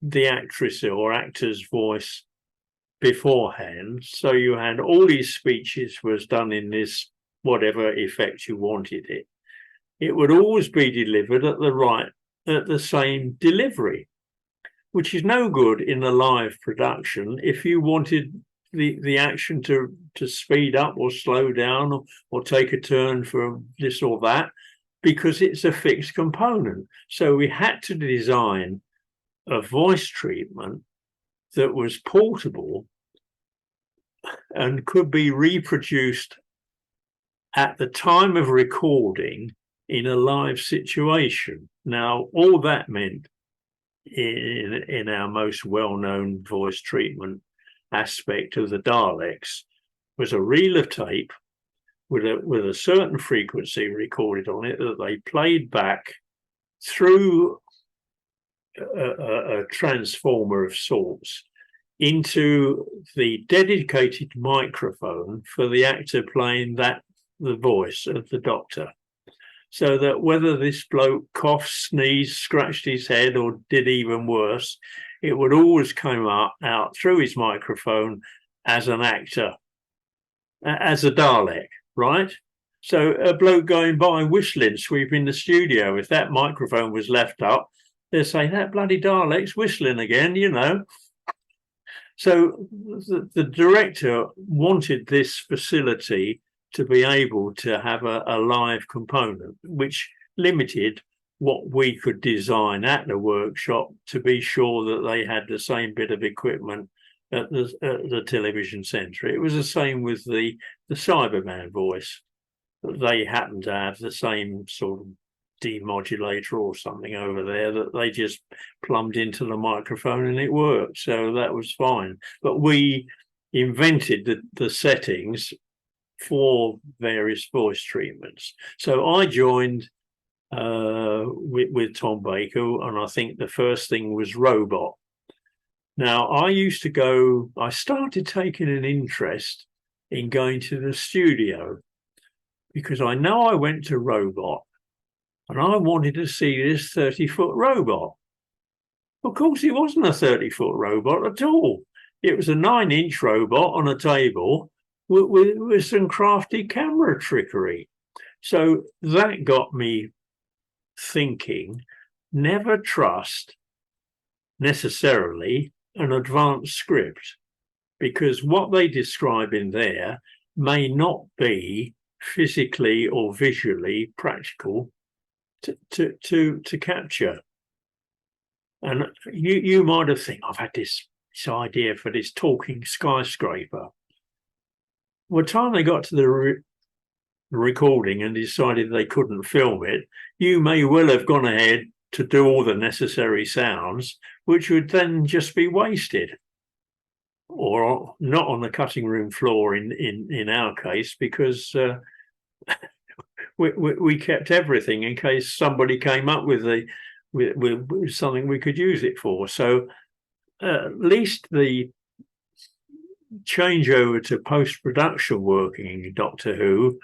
Speaker 2: the actress or actor's voice beforehand. So you had all his speeches was done in this whatever effect you wanted it. It would always be delivered at the same delivery, which is no good in a live production. If you wanted the action to speed up or slow down or take a turn for this or that, because it's a fixed component. So we had to design a voice treatment that was portable and could be reproduced at the time of recording in a live situation. Now, all that meant in our most well-known voice treatment aspect of the Daleks was a reel of tape with a certain frequency recorded on it that they played back through a transformer of sorts into the dedicated microphone for the actor playing the voice of the Doctor. So that whether this bloke coughed, sneezed, scratched his head, or did even worse, it would always come out through his microphone as an actor, as a Dalek, right? So a bloke going by whistling, sweeping the studio, if that microphone was left up, they'd say, that bloody Dalek's whistling again, you know. So the director wanted this facility to be able to have a live component, which limited what we could design at the workshop to be sure that they had the same bit of equipment at the television centre. It was the same with the Cyberman voice. They happened to have the same sort of demodulator or something over there that they just plumbed into the microphone and it worked. So that was fine. But we invented the settings for various voice treatments. So I joined with Tom Baker, and I think the first thing was Robot. Now, I started taking an interest in going to the studio because I know I went to Robot and I wanted to see this 30-foot robot. Of course, it wasn't a 30-foot robot at all. It was a 9-inch robot on a table with some crafty camera trickery. So that got me thinking, never trust necessarily an advanced script, because what they describe in there may not be physically or visually practical to capture. And you might have think, I've had this idea for this talking skyscraper. By the time they got to the recording and decided they couldn't film it, you may well have gone ahead to do all the necessary sounds, which would then just be wasted, or not on the cutting room floor in our case, because we kept everything in case somebody came up with something we could use it for. So at least the changeover to post-production working in Doctor Who,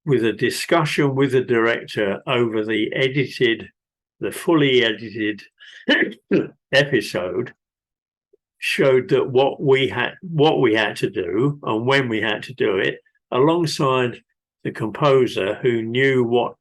Speaker 2: with a discussion with the director over the fully edited episode, showed that what we had to do and when we had to do it, alongside the composer who knew what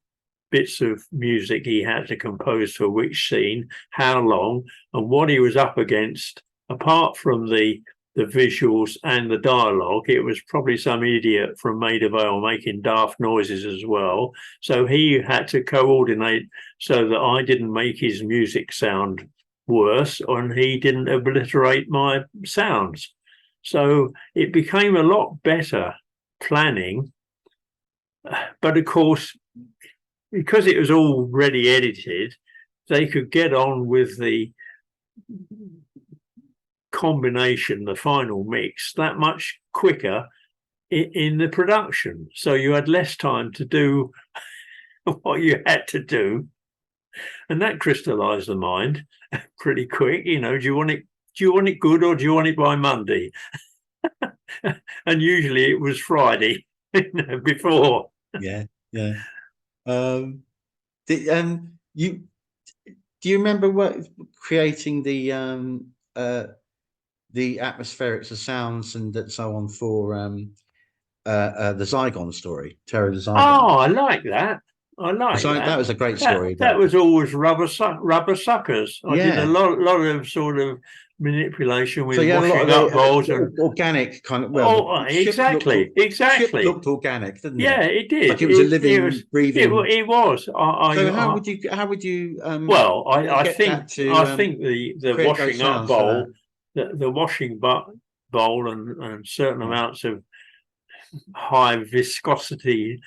Speaker 2: bits of music he had to compose for which scene, how long, and what he was up against. Apart from the visuals and the dialogue, it was probably some idiot from Maida Vale making daft noises as well. So he had to coordinate so that I didn't make his music sound worse and he didn't obliterate my sounds. So it became a lot better planning. But of course, because it was already edited, they could get on with the combination, the final mix, that much quicker in the production. So you had less time to do what you had to do, and that crystallized the mind pretty quick. You know, do you want it good, or do you want it by Monday? And usually it was Friday before.
Speaker 1: Yeah. Do you remember creating the the atmospherics, the sounds, and so on for the Zygon story, Terror of the Zygon.
Speaker 2: Oh, I like that. I like
Speaker 1: So
Speaker 2: that.
Speaker 1: that was a great story.
Speaker 2: That was always rubber suckers. I did a
Speaker 1: Yeah.
Speaker 2: lot of sort of manipulation with
Speaker 1: So you had a lot
Speaker 2: washing
Speaker 1: of
Speaker 2: up
Speaker 1: the
Speaker 2: balls and
Speaker 1: organic kind of. Well,
Speaker 2: oh,
Speaker 1: the ship
Speaker 2: exactly.
Speaker 1: looked organic, didn't
Speaker 2: Yeah,
Speaker 1: it?
Speaker 2: it did.
Speaker 1: Like it was a living,
Speaker 2: was,
Speaker 1: breathing.
Speaker 2: it was.
Speaker 1: So how would you
Speaker 2: well, I
Speaker 1: get
Speaker 2: think
Speaker 1: that to
Speaker 2: the
Speaker 1: create those
Speaker 2: washing up
Speaker 1: sounds for
Speaker 2: bowl,
Speaker 1: that?
Speaker 2: the washing bowl and certain
Speaker 1: Yeah.
Speaker 2: amounts of high viscosity.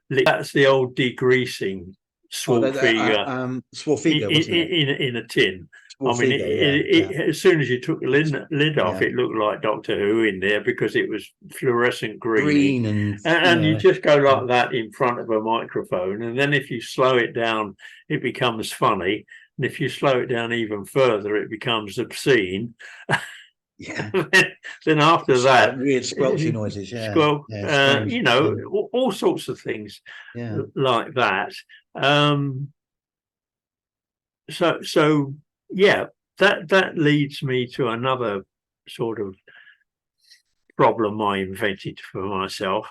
Speaker 2: That's the old degreasing Swarfiga
Speaker 1: Swarfiga, wasn't it?
Speaker 2: in a tin. I mean,
Speaker 1: Swarfiga,
Speaker 2: as soon as you took the lid off,
Speaker 1: yeah.
Speaker 2: it looked like Doctor Who in there because it was fluorescent greeny.
Speaker 1: Green and
Speaker 2: And you
Speaker 1: yeah.
Speaker 2: just go like that in front of a microphone. And then if you slow it down, it becomes funny. And if you slow it down even further, it becomes obscene.
Speaker 1: Yeah.
Speaker 2: Then after that,
Speaker 1: weird squelchy noises, yeah.
Speaker 2: squelch,
Speaker 1: Yeah, strange,
Speaker 2: you know, all sorts of things
Speaker 1: yeah.
Speaker 2: like that. So yeah, that leads me to another sort of problem I invented for myself.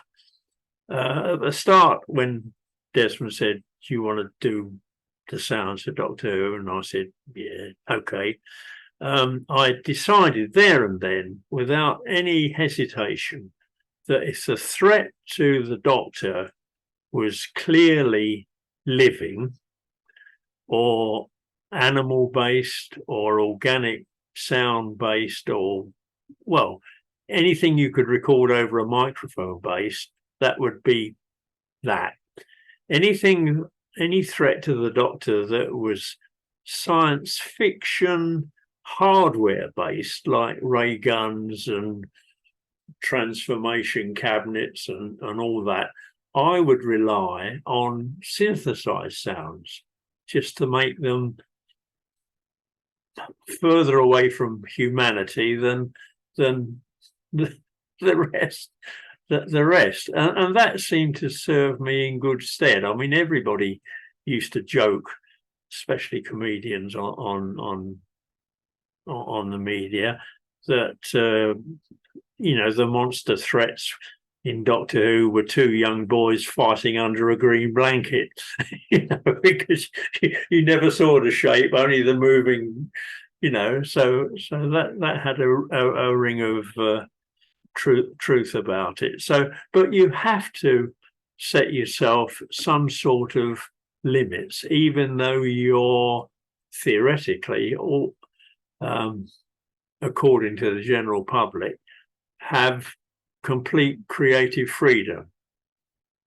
Speaker 2: At the start, when Desmond said, "Do you want to do the sounds of Doctor Who?" and I said, "Yeah, okay." I decided there and then, without any hesitation, that if the threat to the Doctor was clearly living or animal based or organic sound based or, well, anything you could record over a microphone based, that would be that. Any threat to the Doctor that was science fiction, hardware based, like ray guns and transformation cabinets and all that, I would rely on synthesized sounds just to make them further away from humanity than the rest. The rest, and that seemed to serve me in good stead. I mean, everybody used to joke, especially comedians on the media, that you know, the monster threats in Doctor Who were two young boys fighting under a green blanket, you know, because you never saw the shape, only the moving, you know. So that had a ring of truth about it. So, but you have to set yourself some sort of limits, even though you're theoretically, or according to the general public, have complete creative freedom.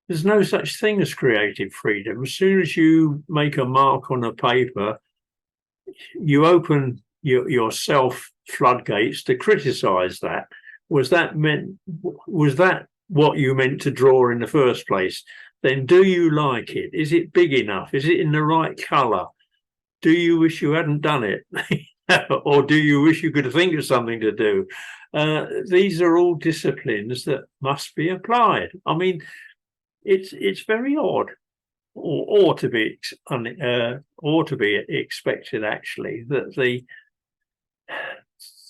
Speaker 2: There's no such thing as creative freedom. As soon as you make a mark on a paper, you open yourself floodgates to criticize that. Was that what you meant to draw in the first place? Then do you like it? Is it big enough? Is it in the right color? Do you wish you hadn't done it? Or do you wish you could think of something to do? These are all disciplines that must be applied. I mean, it's very odd, or to be expected, actually, that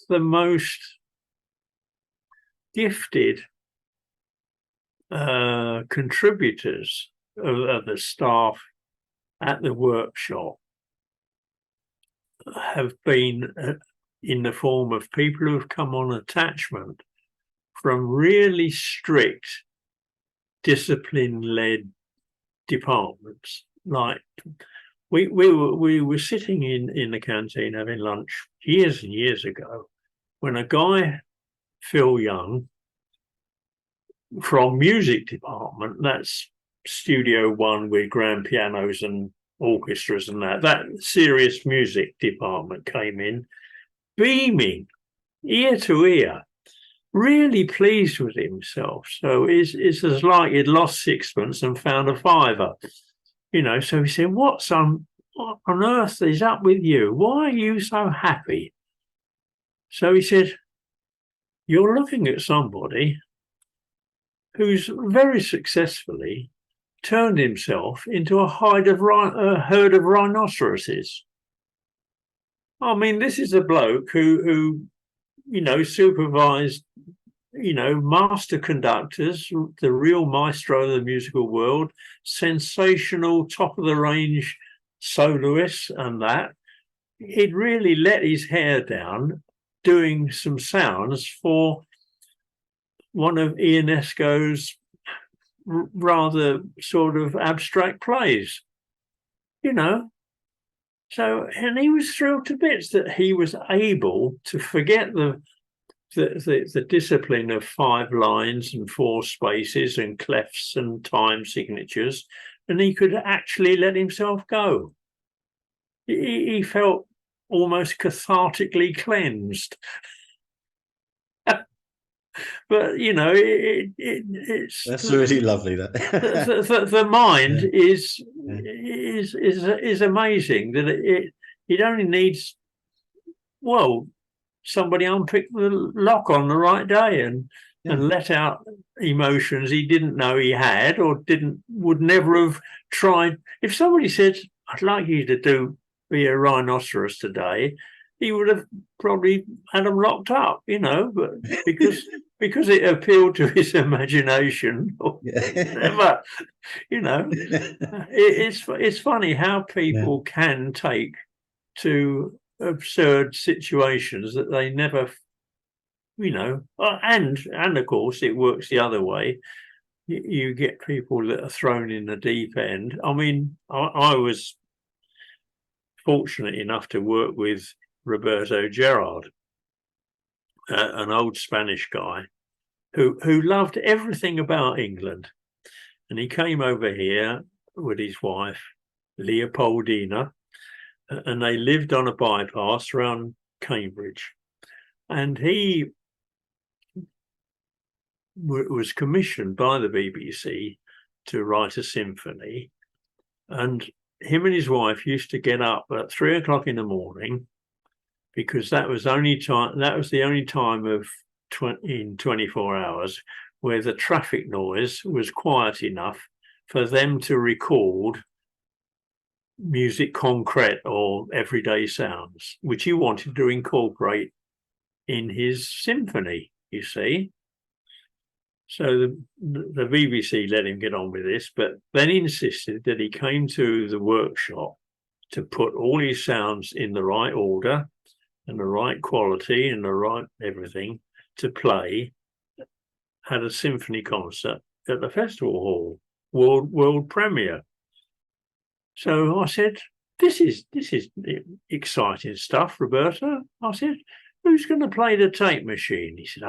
Speaker 2: the most gifted contributors of the staff at the workshop have been in the form of people who have come on attachment from really strict discipline-led departments. Like we were sitting in the canteen having lunch years and years ago when a guy, Phil Young, from music department, that's Studio One with grand pianos and orchestras and that serious music department, came in beaming ear to ear, really pleased with himself. So it's as like he'd lost sixpence and found a fiver, you know. So he said, what on earth is up with you? Why are you so happy? So he said, you're looking at somebody who's very successfully turned himself into a herd of rhinoceroses. I mean, this is a bloke who supervised, master conductors, the real maestro of the musical world, sensational, top of the range soloists, and that. He'd really let his hair down doing some sounds for one of Ionesco's rather sort of abstract plays, So, and he was thrilled to bits that he was able to forget the discipline of 5 lines and 4 spaces and clefs and time signatures, and he could actually let himself go. He felt almost cathartically cleansed. But it's
Speaker 1: that's really lovely. That
Speaker 2: the mind is amazing. That it only needs somebody unpick the lock on the right day and let out emotions he didn't know he had or would never have tried. If somebody said, "I'd like you to be a rhinoceros today," he would have probably had them locked up, but because it appealed to his imagination. But it's funny how people can take to absurd situations that they never, and of course it works the other way. You get people that are thrown in the deep end. I mean, I was fortunate enough to work with Roberto Gerald, an old Spanish guy who loved everything about England. And he came over here with his wife, Leopoldina, and they lived on a bypass around Cambridge. And he was commissioned by the BBC to write a symphony. And him and his wife used to get up at 3 o'clock in the morning, because that was the only time in 24 hours where the traffic noise was quiet enough for them to record music concrete or everyday sounds, which he wanted to incorporate in his symphony, you see. So the BBC let him get on with this, but then insisted that he came to the workshop to put all his sounds in the right order and the right quality and the right everything to play at a symphony concert at the festival hall, world premiere. So I said, this is exciting stuff, Roberto. I said, who's going to play the tape machine? He said,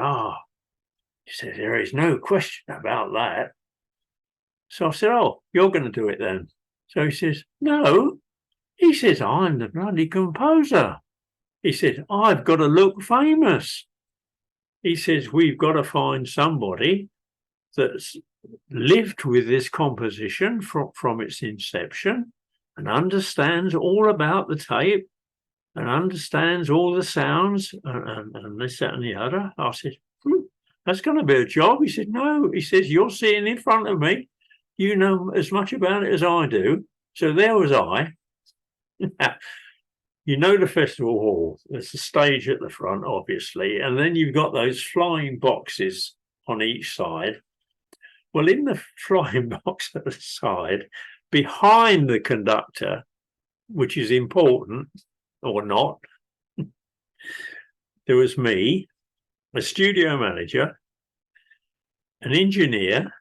Speaker 2: he said, there is no question about that. So I said, you're going to do it then. So he says, no. He says, I'm the bloody composer. He said, I've got to look famous. He says, we've got to find somebody that's lived with this composition from its inception and understands all about the tape and understands all the sounds and this, that, and the other. I said, that's going to be a job. He said, no. He says, you're sitting in front of me. You know as much about it as I do. So there was I. The festival hall. There's a stage at the front, obviously, and then you've got those flying boxes on each side. Well, in the flying box at the side, behind the conductor, which is important or not, there was me, a studio manager, an engineer,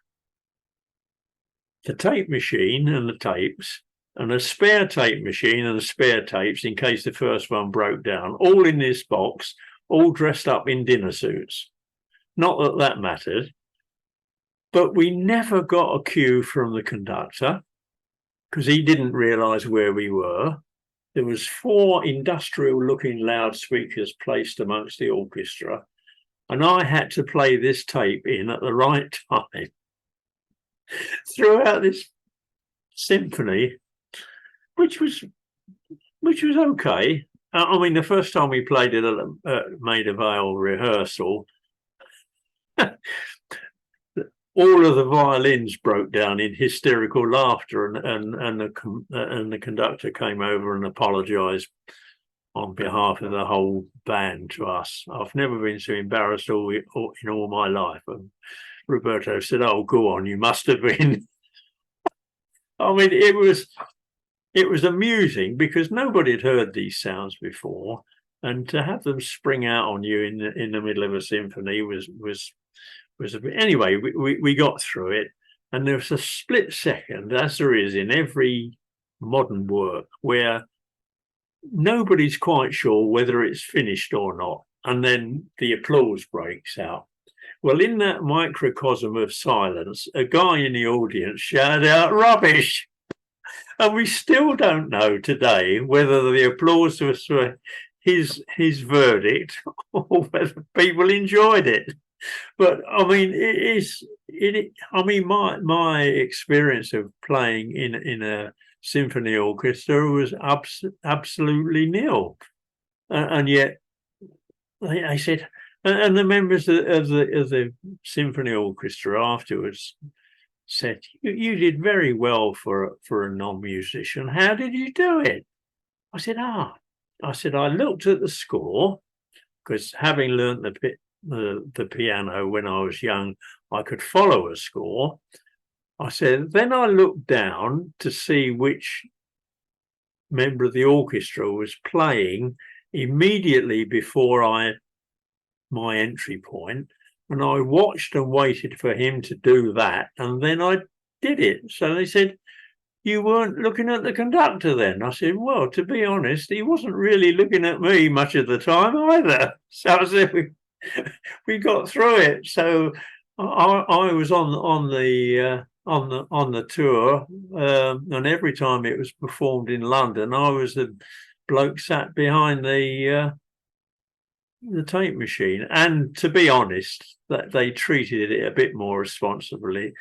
Speaker 2: the tape machine and the tapes, and a spare tape machine and the spare tapes in case the first one broke down, all in this box, all dressed up in dinner suits. Not that mattered, but we never got a cue from the conductor because he didn't realise where we were. There was 4 industrial-looking loudspeakers placed amongst the orchestra, and I had to play this tape in at the right time throughout this symphony, which was okay. I mean, the first time we played it at Maida Vale rehearsal, all of the violins broke down in hysterical laughter, and the conductor came over and apologised on behalf of the whole band to us. I've never been so embarrassed in all my life. And Roberto said, "Oh, go on, you must have been." I mean, it was amusing because nobody had heard these sounds before, and to have them spring out on you in the middle of a symphony was a bit. Anyway, we got through it, and there was a split second, as there is in every modern work, where nobody's quite sure whether it's finished or not, and then the applause breaks out. Well, in that microcosm of silence, a guy in the audience shouted out "rubbish," and we still don't know today whether the applause was for his verdict or whether people enjoyed it. But I mean, I mean, my experience of playing in a symphony orchestra was absolutely nil, and yet I said, and the members of the symphony orchestra afterwards said, "You did very well for a non-musician. How did you do it?" I said, I looked at the score, because having learnt the piano when I was young, I could follow a score. I said, then I looked down to see which member of the orchestra was playing immediately before my entry point, and I watched and waited for him to do that, and then I did it. So they said, "You weren't looking at the conductor then?" I said, "Well, to be honest, he wasn't really looking at me much of the time either." So I said, we got through it. So I was on the tour, and every time it was performed in London, I was the bloke sat behind the tape machine. And to be honest, that they treated it a bit more responsibly.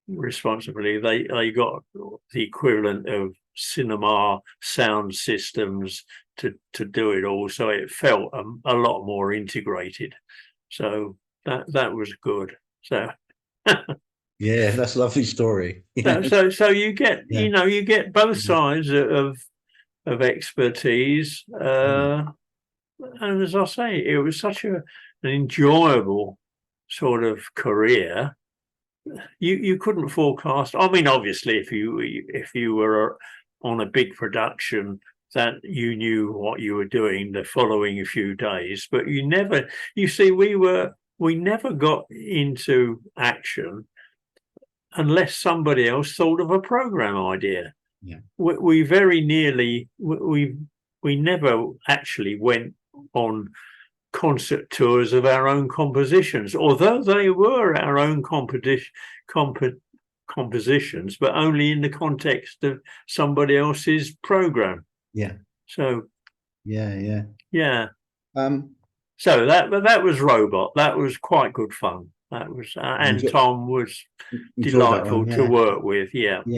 Speaker 2: They got the equivalent of cinema sound systems to do it all, so it felt a lot more integrated. So that was good. So
Speaker 1: Yeah, that's a lovely story.
Speaker 2: so you get you get both
Speaker 1: Mm-hmm.
Speaker 2: sides of expertise, and as I say, it was such an enjoyable sort of career. You couldn't forecast. I mean, obviously, if you were on a big production, that you knew what you were doing the following few days, but you see, we never got into action unless somebody else thought of a program idea.
Speaker 1: Yeah.
Speaker 2: We very nearly we never actually went on concert tours of our own compositions, although they were our own compositions, but only in the context of somebody else's program.
Speaker 1: Yeah.
Speaker 2: So
Speaker 1: yeah.
Speaker 2: So that was Robot. That was quite good fun. That was and Tom was delightful to work with. Yeah.
Speaker 1: Do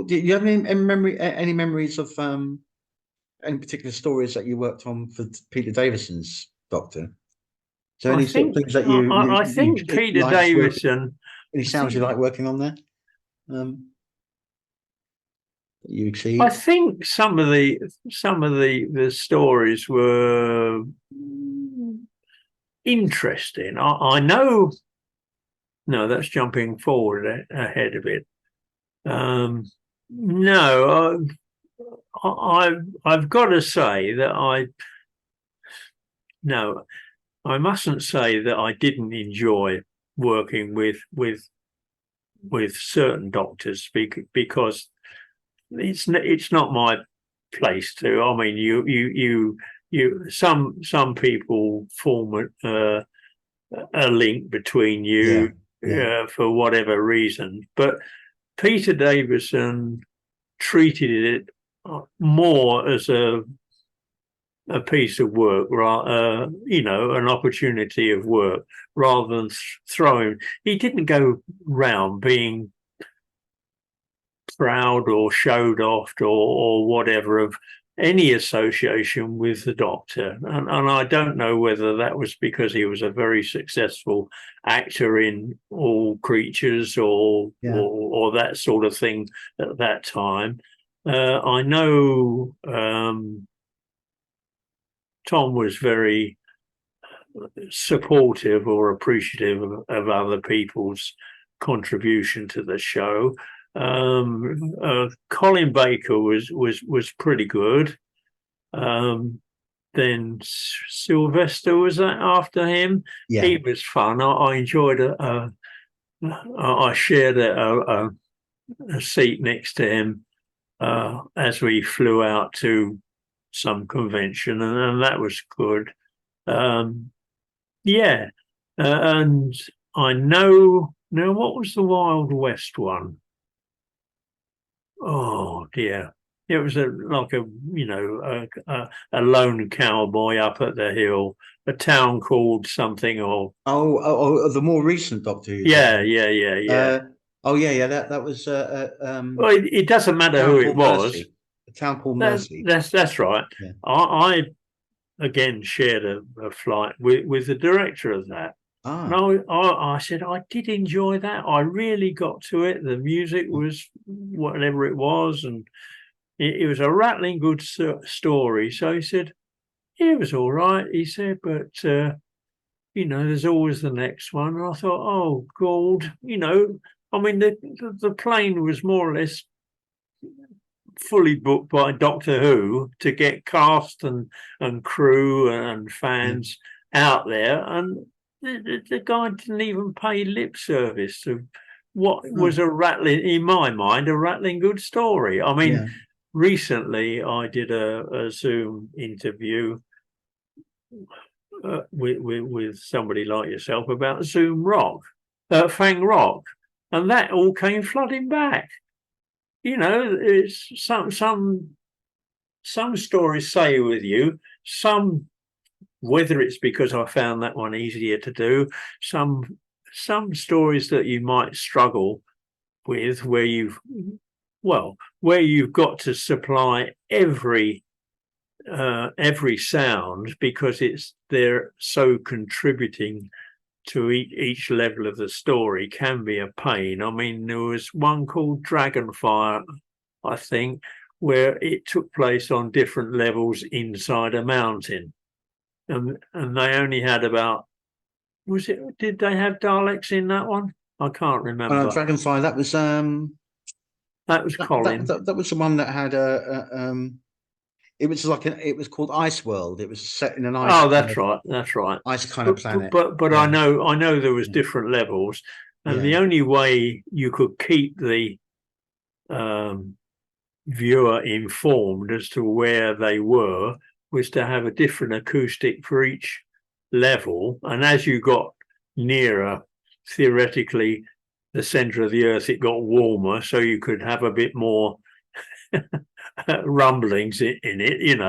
Speaker 1: you have any memories of any particular stories that you worked on for Peter Davison's Doctor? So any sort of things that
Speaker 2: I think Peter Davison.
Speaker 1: Any sounds you like working on there? You exceed.
Speaker 2: I think some of the stories were interesting. I know. No, that's jumping forward ahead of it. No, I've got to say that I mustn't say that I didn't enjoy working with certain doctors because it's not my place to. I mean, some people form a link between you for whatever reason, but Peter Davison treated it more as a piece of work, an opportunity of work, rather than throwing. He didn't go round being proud or showed off or whatever of any association with the Doctor. And I don't know whether that was because he was a very successful actor in All Creatures or that sort of thing at that time. I know Tom was very supportive or appreciative of other people's contribution to the show. Colin Baker was pretty good. Then Sylvester, was that after him?
Speaker 1: Yeah.
Speaker 2: He was fun. I enjoyed it. I shared a seat next to him as we flew out to some convention, and that was good. Yeah, and I know now. What was the Wild West one? Oh dear, it was a lone cowboy up at the hill, a town called something or
Speaker 1: the more recent Doctor Who.
Speaker 2: Yeah.
Speaker 1: That was
Speaker 2: Well, it doesn't matter who it was.
Speaker 1: Mercy. A town called Mercy.
Speaker 2: That's right.
Speaker 1: Yeah.
Speaker 2: I again shared a flight with the director of that. And I said I did enjoy that. I really got to it. The music was whatever it was, and it was a rattling good story. So he said, yeah, it was all right. He said, but there's always the next one. And I thought, oh God, I mean, the plane was more or less fully booked by Doctor Who to get cast and crew and fans out there, and the guy didn't even pay lip service to what was in my mind, a rattling good story. I mean, recently I did a Zoom interview with somebody like yourself about Zoom Rock, Fang Rock, and that all came flooding back. It's some stories stay with you. Some, whether it's because I found that one easier to do, some stories that you might struggle with, where you've got to supply every sound because they're so contributing to each level of the story, can be a pain. I mean, there was one called Dragonfire, I think, where it took place on different levels inside a mountain, and they only had about, did they have Daleks in that one? I can't remember.
Speaker 1: Dragonfire, that was
Speaker 2: Colin.
Speaker 1: That was the one that had it was called Ice World. It was set in an ice.
Speaker 2: Oh, that's right.
Speaker 1: Ice kind of planet.
Speaker 2: But I know there was different levels, and the only way you could keep the viewer informed as to where they were was to have a different acoustic for each level. And as you got nearer, theoretically, the center of the Earth, it got warmer, so you could have a bit more rumblings in it,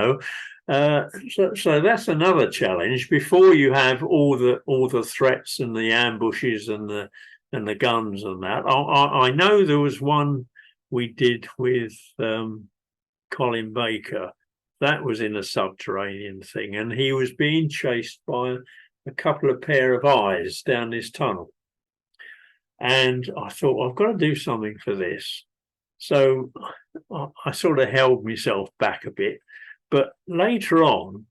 Speaker 2: so that's another challenge. Before you have all the threats and the ambushes and the guns and that, I know there was one we did with Colin Baker that was in a subterranean thing, and he was being chased by a couple of pair of eyes down this tunnel, and I thought, I've got to do something for this. So I sort of held myself back a bit. But later on,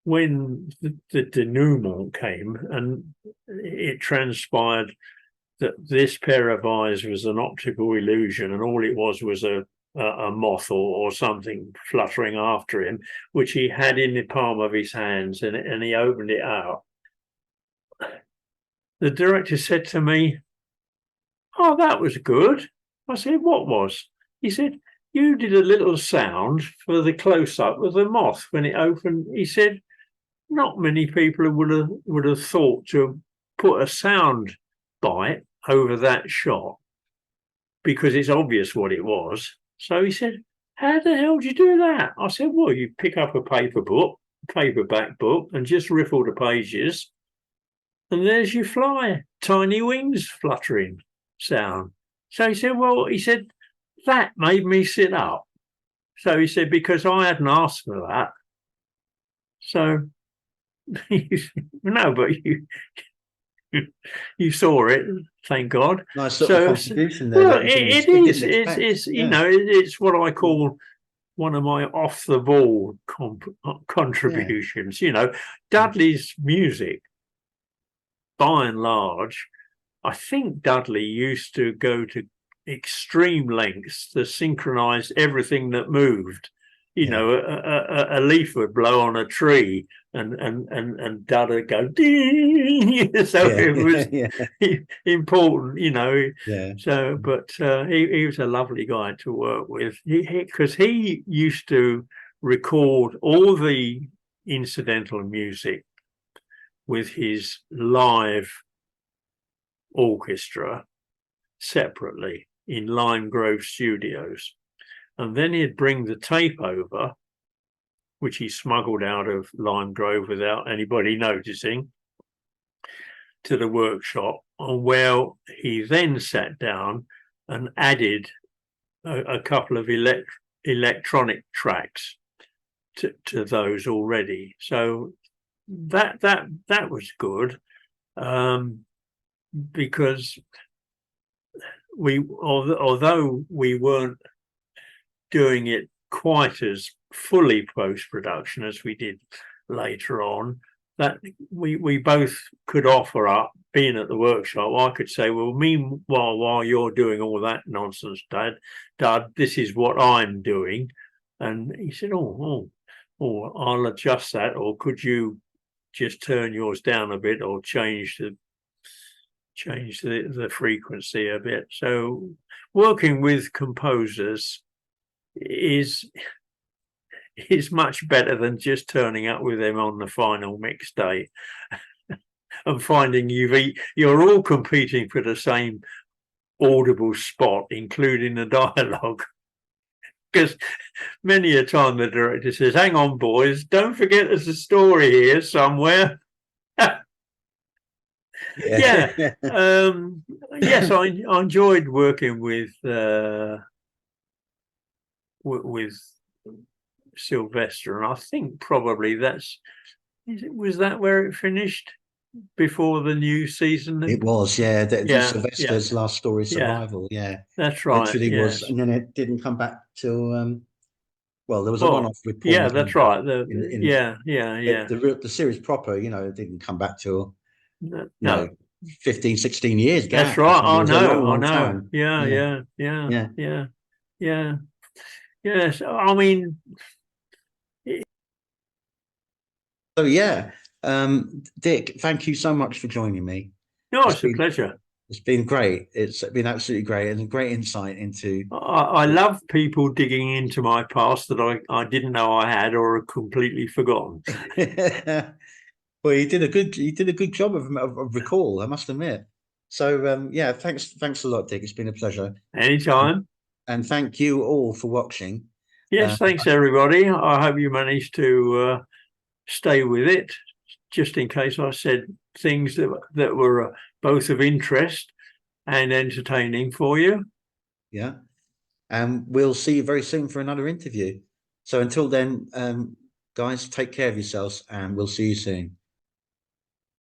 Speaker 2: when the denouement came, and it transpired that this pair of eyes was an optical illusion, and all it was a moth or something fluttering after him, which he had in the palm of his hands, and he opened it out. The director said to me, "Oh, that was good." I said, "What was?" He said, "You did a little sound for the close-up of the moth when it opened." He said, "Not many people would have thought to put a sound bite over that shot because it's obvious what it was." So he said, "How the hell do you do that?" I said, "Well, you pick up a paperback book, and just riffle the pages, and there's your fly, tiny wings fluttering sound." So he said, "Well," he said, "that made me sit up." So he said, because I hadn't asked for that. So, no, but you saw it, thank God.
Speaker 1: Nice little
Speaker 2: So,
Speaker 1: contribution there
Speaker 2: well,
Speaker 1: that
Speaker 2: it
Speaker 1: he
Speaker 2: is.
Speaker 1: didn't expect.
Speaker 2: It's
Speaker 1: Yeah,
Speaker 2: it's what I call one of my off the ball
Speaker 1: yeah,
Speaker 2: contributions. Dudley's music, by and large, I think Dudley used to go to extreme lengths to synchronize everything that moved.
Speaker 1: yeah,
Speaker 2: A leaf would blow on a tree, and Dud would go ding. So
Speaker 1: yeah,
Speaker 2: it was
Speaker 1: yeah,
Speaker 2: important.
Speaker 1: yeah,
Speaker 2: So, but he was a lovely guy to work with. Because he used to record all the incidental music with his live orchestra separately in Lime Grove Studios. And then he'd bring the tape over, which he smuggled out of Lime Grove without anybody noticing, to the workshop, where he then sat down and added a couple of electronic tracks to those already. So that was good, because although we weren't doing it quite as fully post-production as we did later on, that we both could offer up, being at the workshop. I could say, well, meanwhile, while you're doing all that nonsense, Dad, this is what I'm doing. And he said, oh, I'll adjust that, or could you just turn yours down a bit, or change the frequency a bit. So working with composers is much better than just turning up with them on the final mix day and finding you're all competing for the same audible spot, including the dialogue. Because many a time the director says, hang on, boys, don't forget there's a story here somewhere. Yeah. Yes, I enjoyed working with Sylvester, and I think probably was that where it finished before the new season?
Speaker 1: It was, yeah.
Speaker 2: Yeah,
Speaker 1: Sylvester's last story,
Speaker 2: yeah,
Speaker 1: Survival. Yeah,
Speaker 2: that's right.
Speaker 1: literally was,
Speaker 2: Yes.
Speaker 1: and then it didn't come back till. Well, there was a
Speaker 2: Well,
Speaker 1: one-off with Paul
Speaker 2: yeah, that's
Speaker 1: McGann
Speaker 2: right. Yeah.
Speaker 1: the series proper. It didn't come back till
Speaker 2: No,
Speaker 1: 15, 16 years
Speaker 2: that's
Speaker 1: gap or
Speaker 2: right.
Speaker 1: something. It
Speaker 2: I
Speaker 1: was a
Speaker 2: know. I
Speaker 1: long
Speaker 2: know.
Speaker 1: time.
Speaker 2: Yeah,
Speaker 1: Yeah,
Speaker 2: yeah, yeah,
Speaker 1: yeah.
Speaker 2: yeah, yeah. Yes. I mean,
Speaker 1: So yeah, Dick, thank you so much for joining me.
Speaker 2: no,
Speaker 1: It's
Speaker 2: it's a
Speaker 1: been
Speaker 2: pleasure.
Speaker 1: it's been great. It's been absolutely great and a great insight into.
Speaker 2: I love people digging into my past that I didn't know I had or had completely forgotten.
Speaker 1: Well, you did a good job of recall, I must admit. So yeah, thanks a lot, Dick. It's been a pleasure,
Speaker 2: Anytime.
Speaker 1: and thank you all for watching.
Speaker 2: Yes,
Speaker 1: Uh,
Speaker 2: thanks everybody. I hope you managed to stay with it, just in case I said things that were both of interest and entertaining for you.
Speaker 1: yeah, and we'll see you very soon for another interview. So until then, guys, take care of yourselves, and we'll see you soon.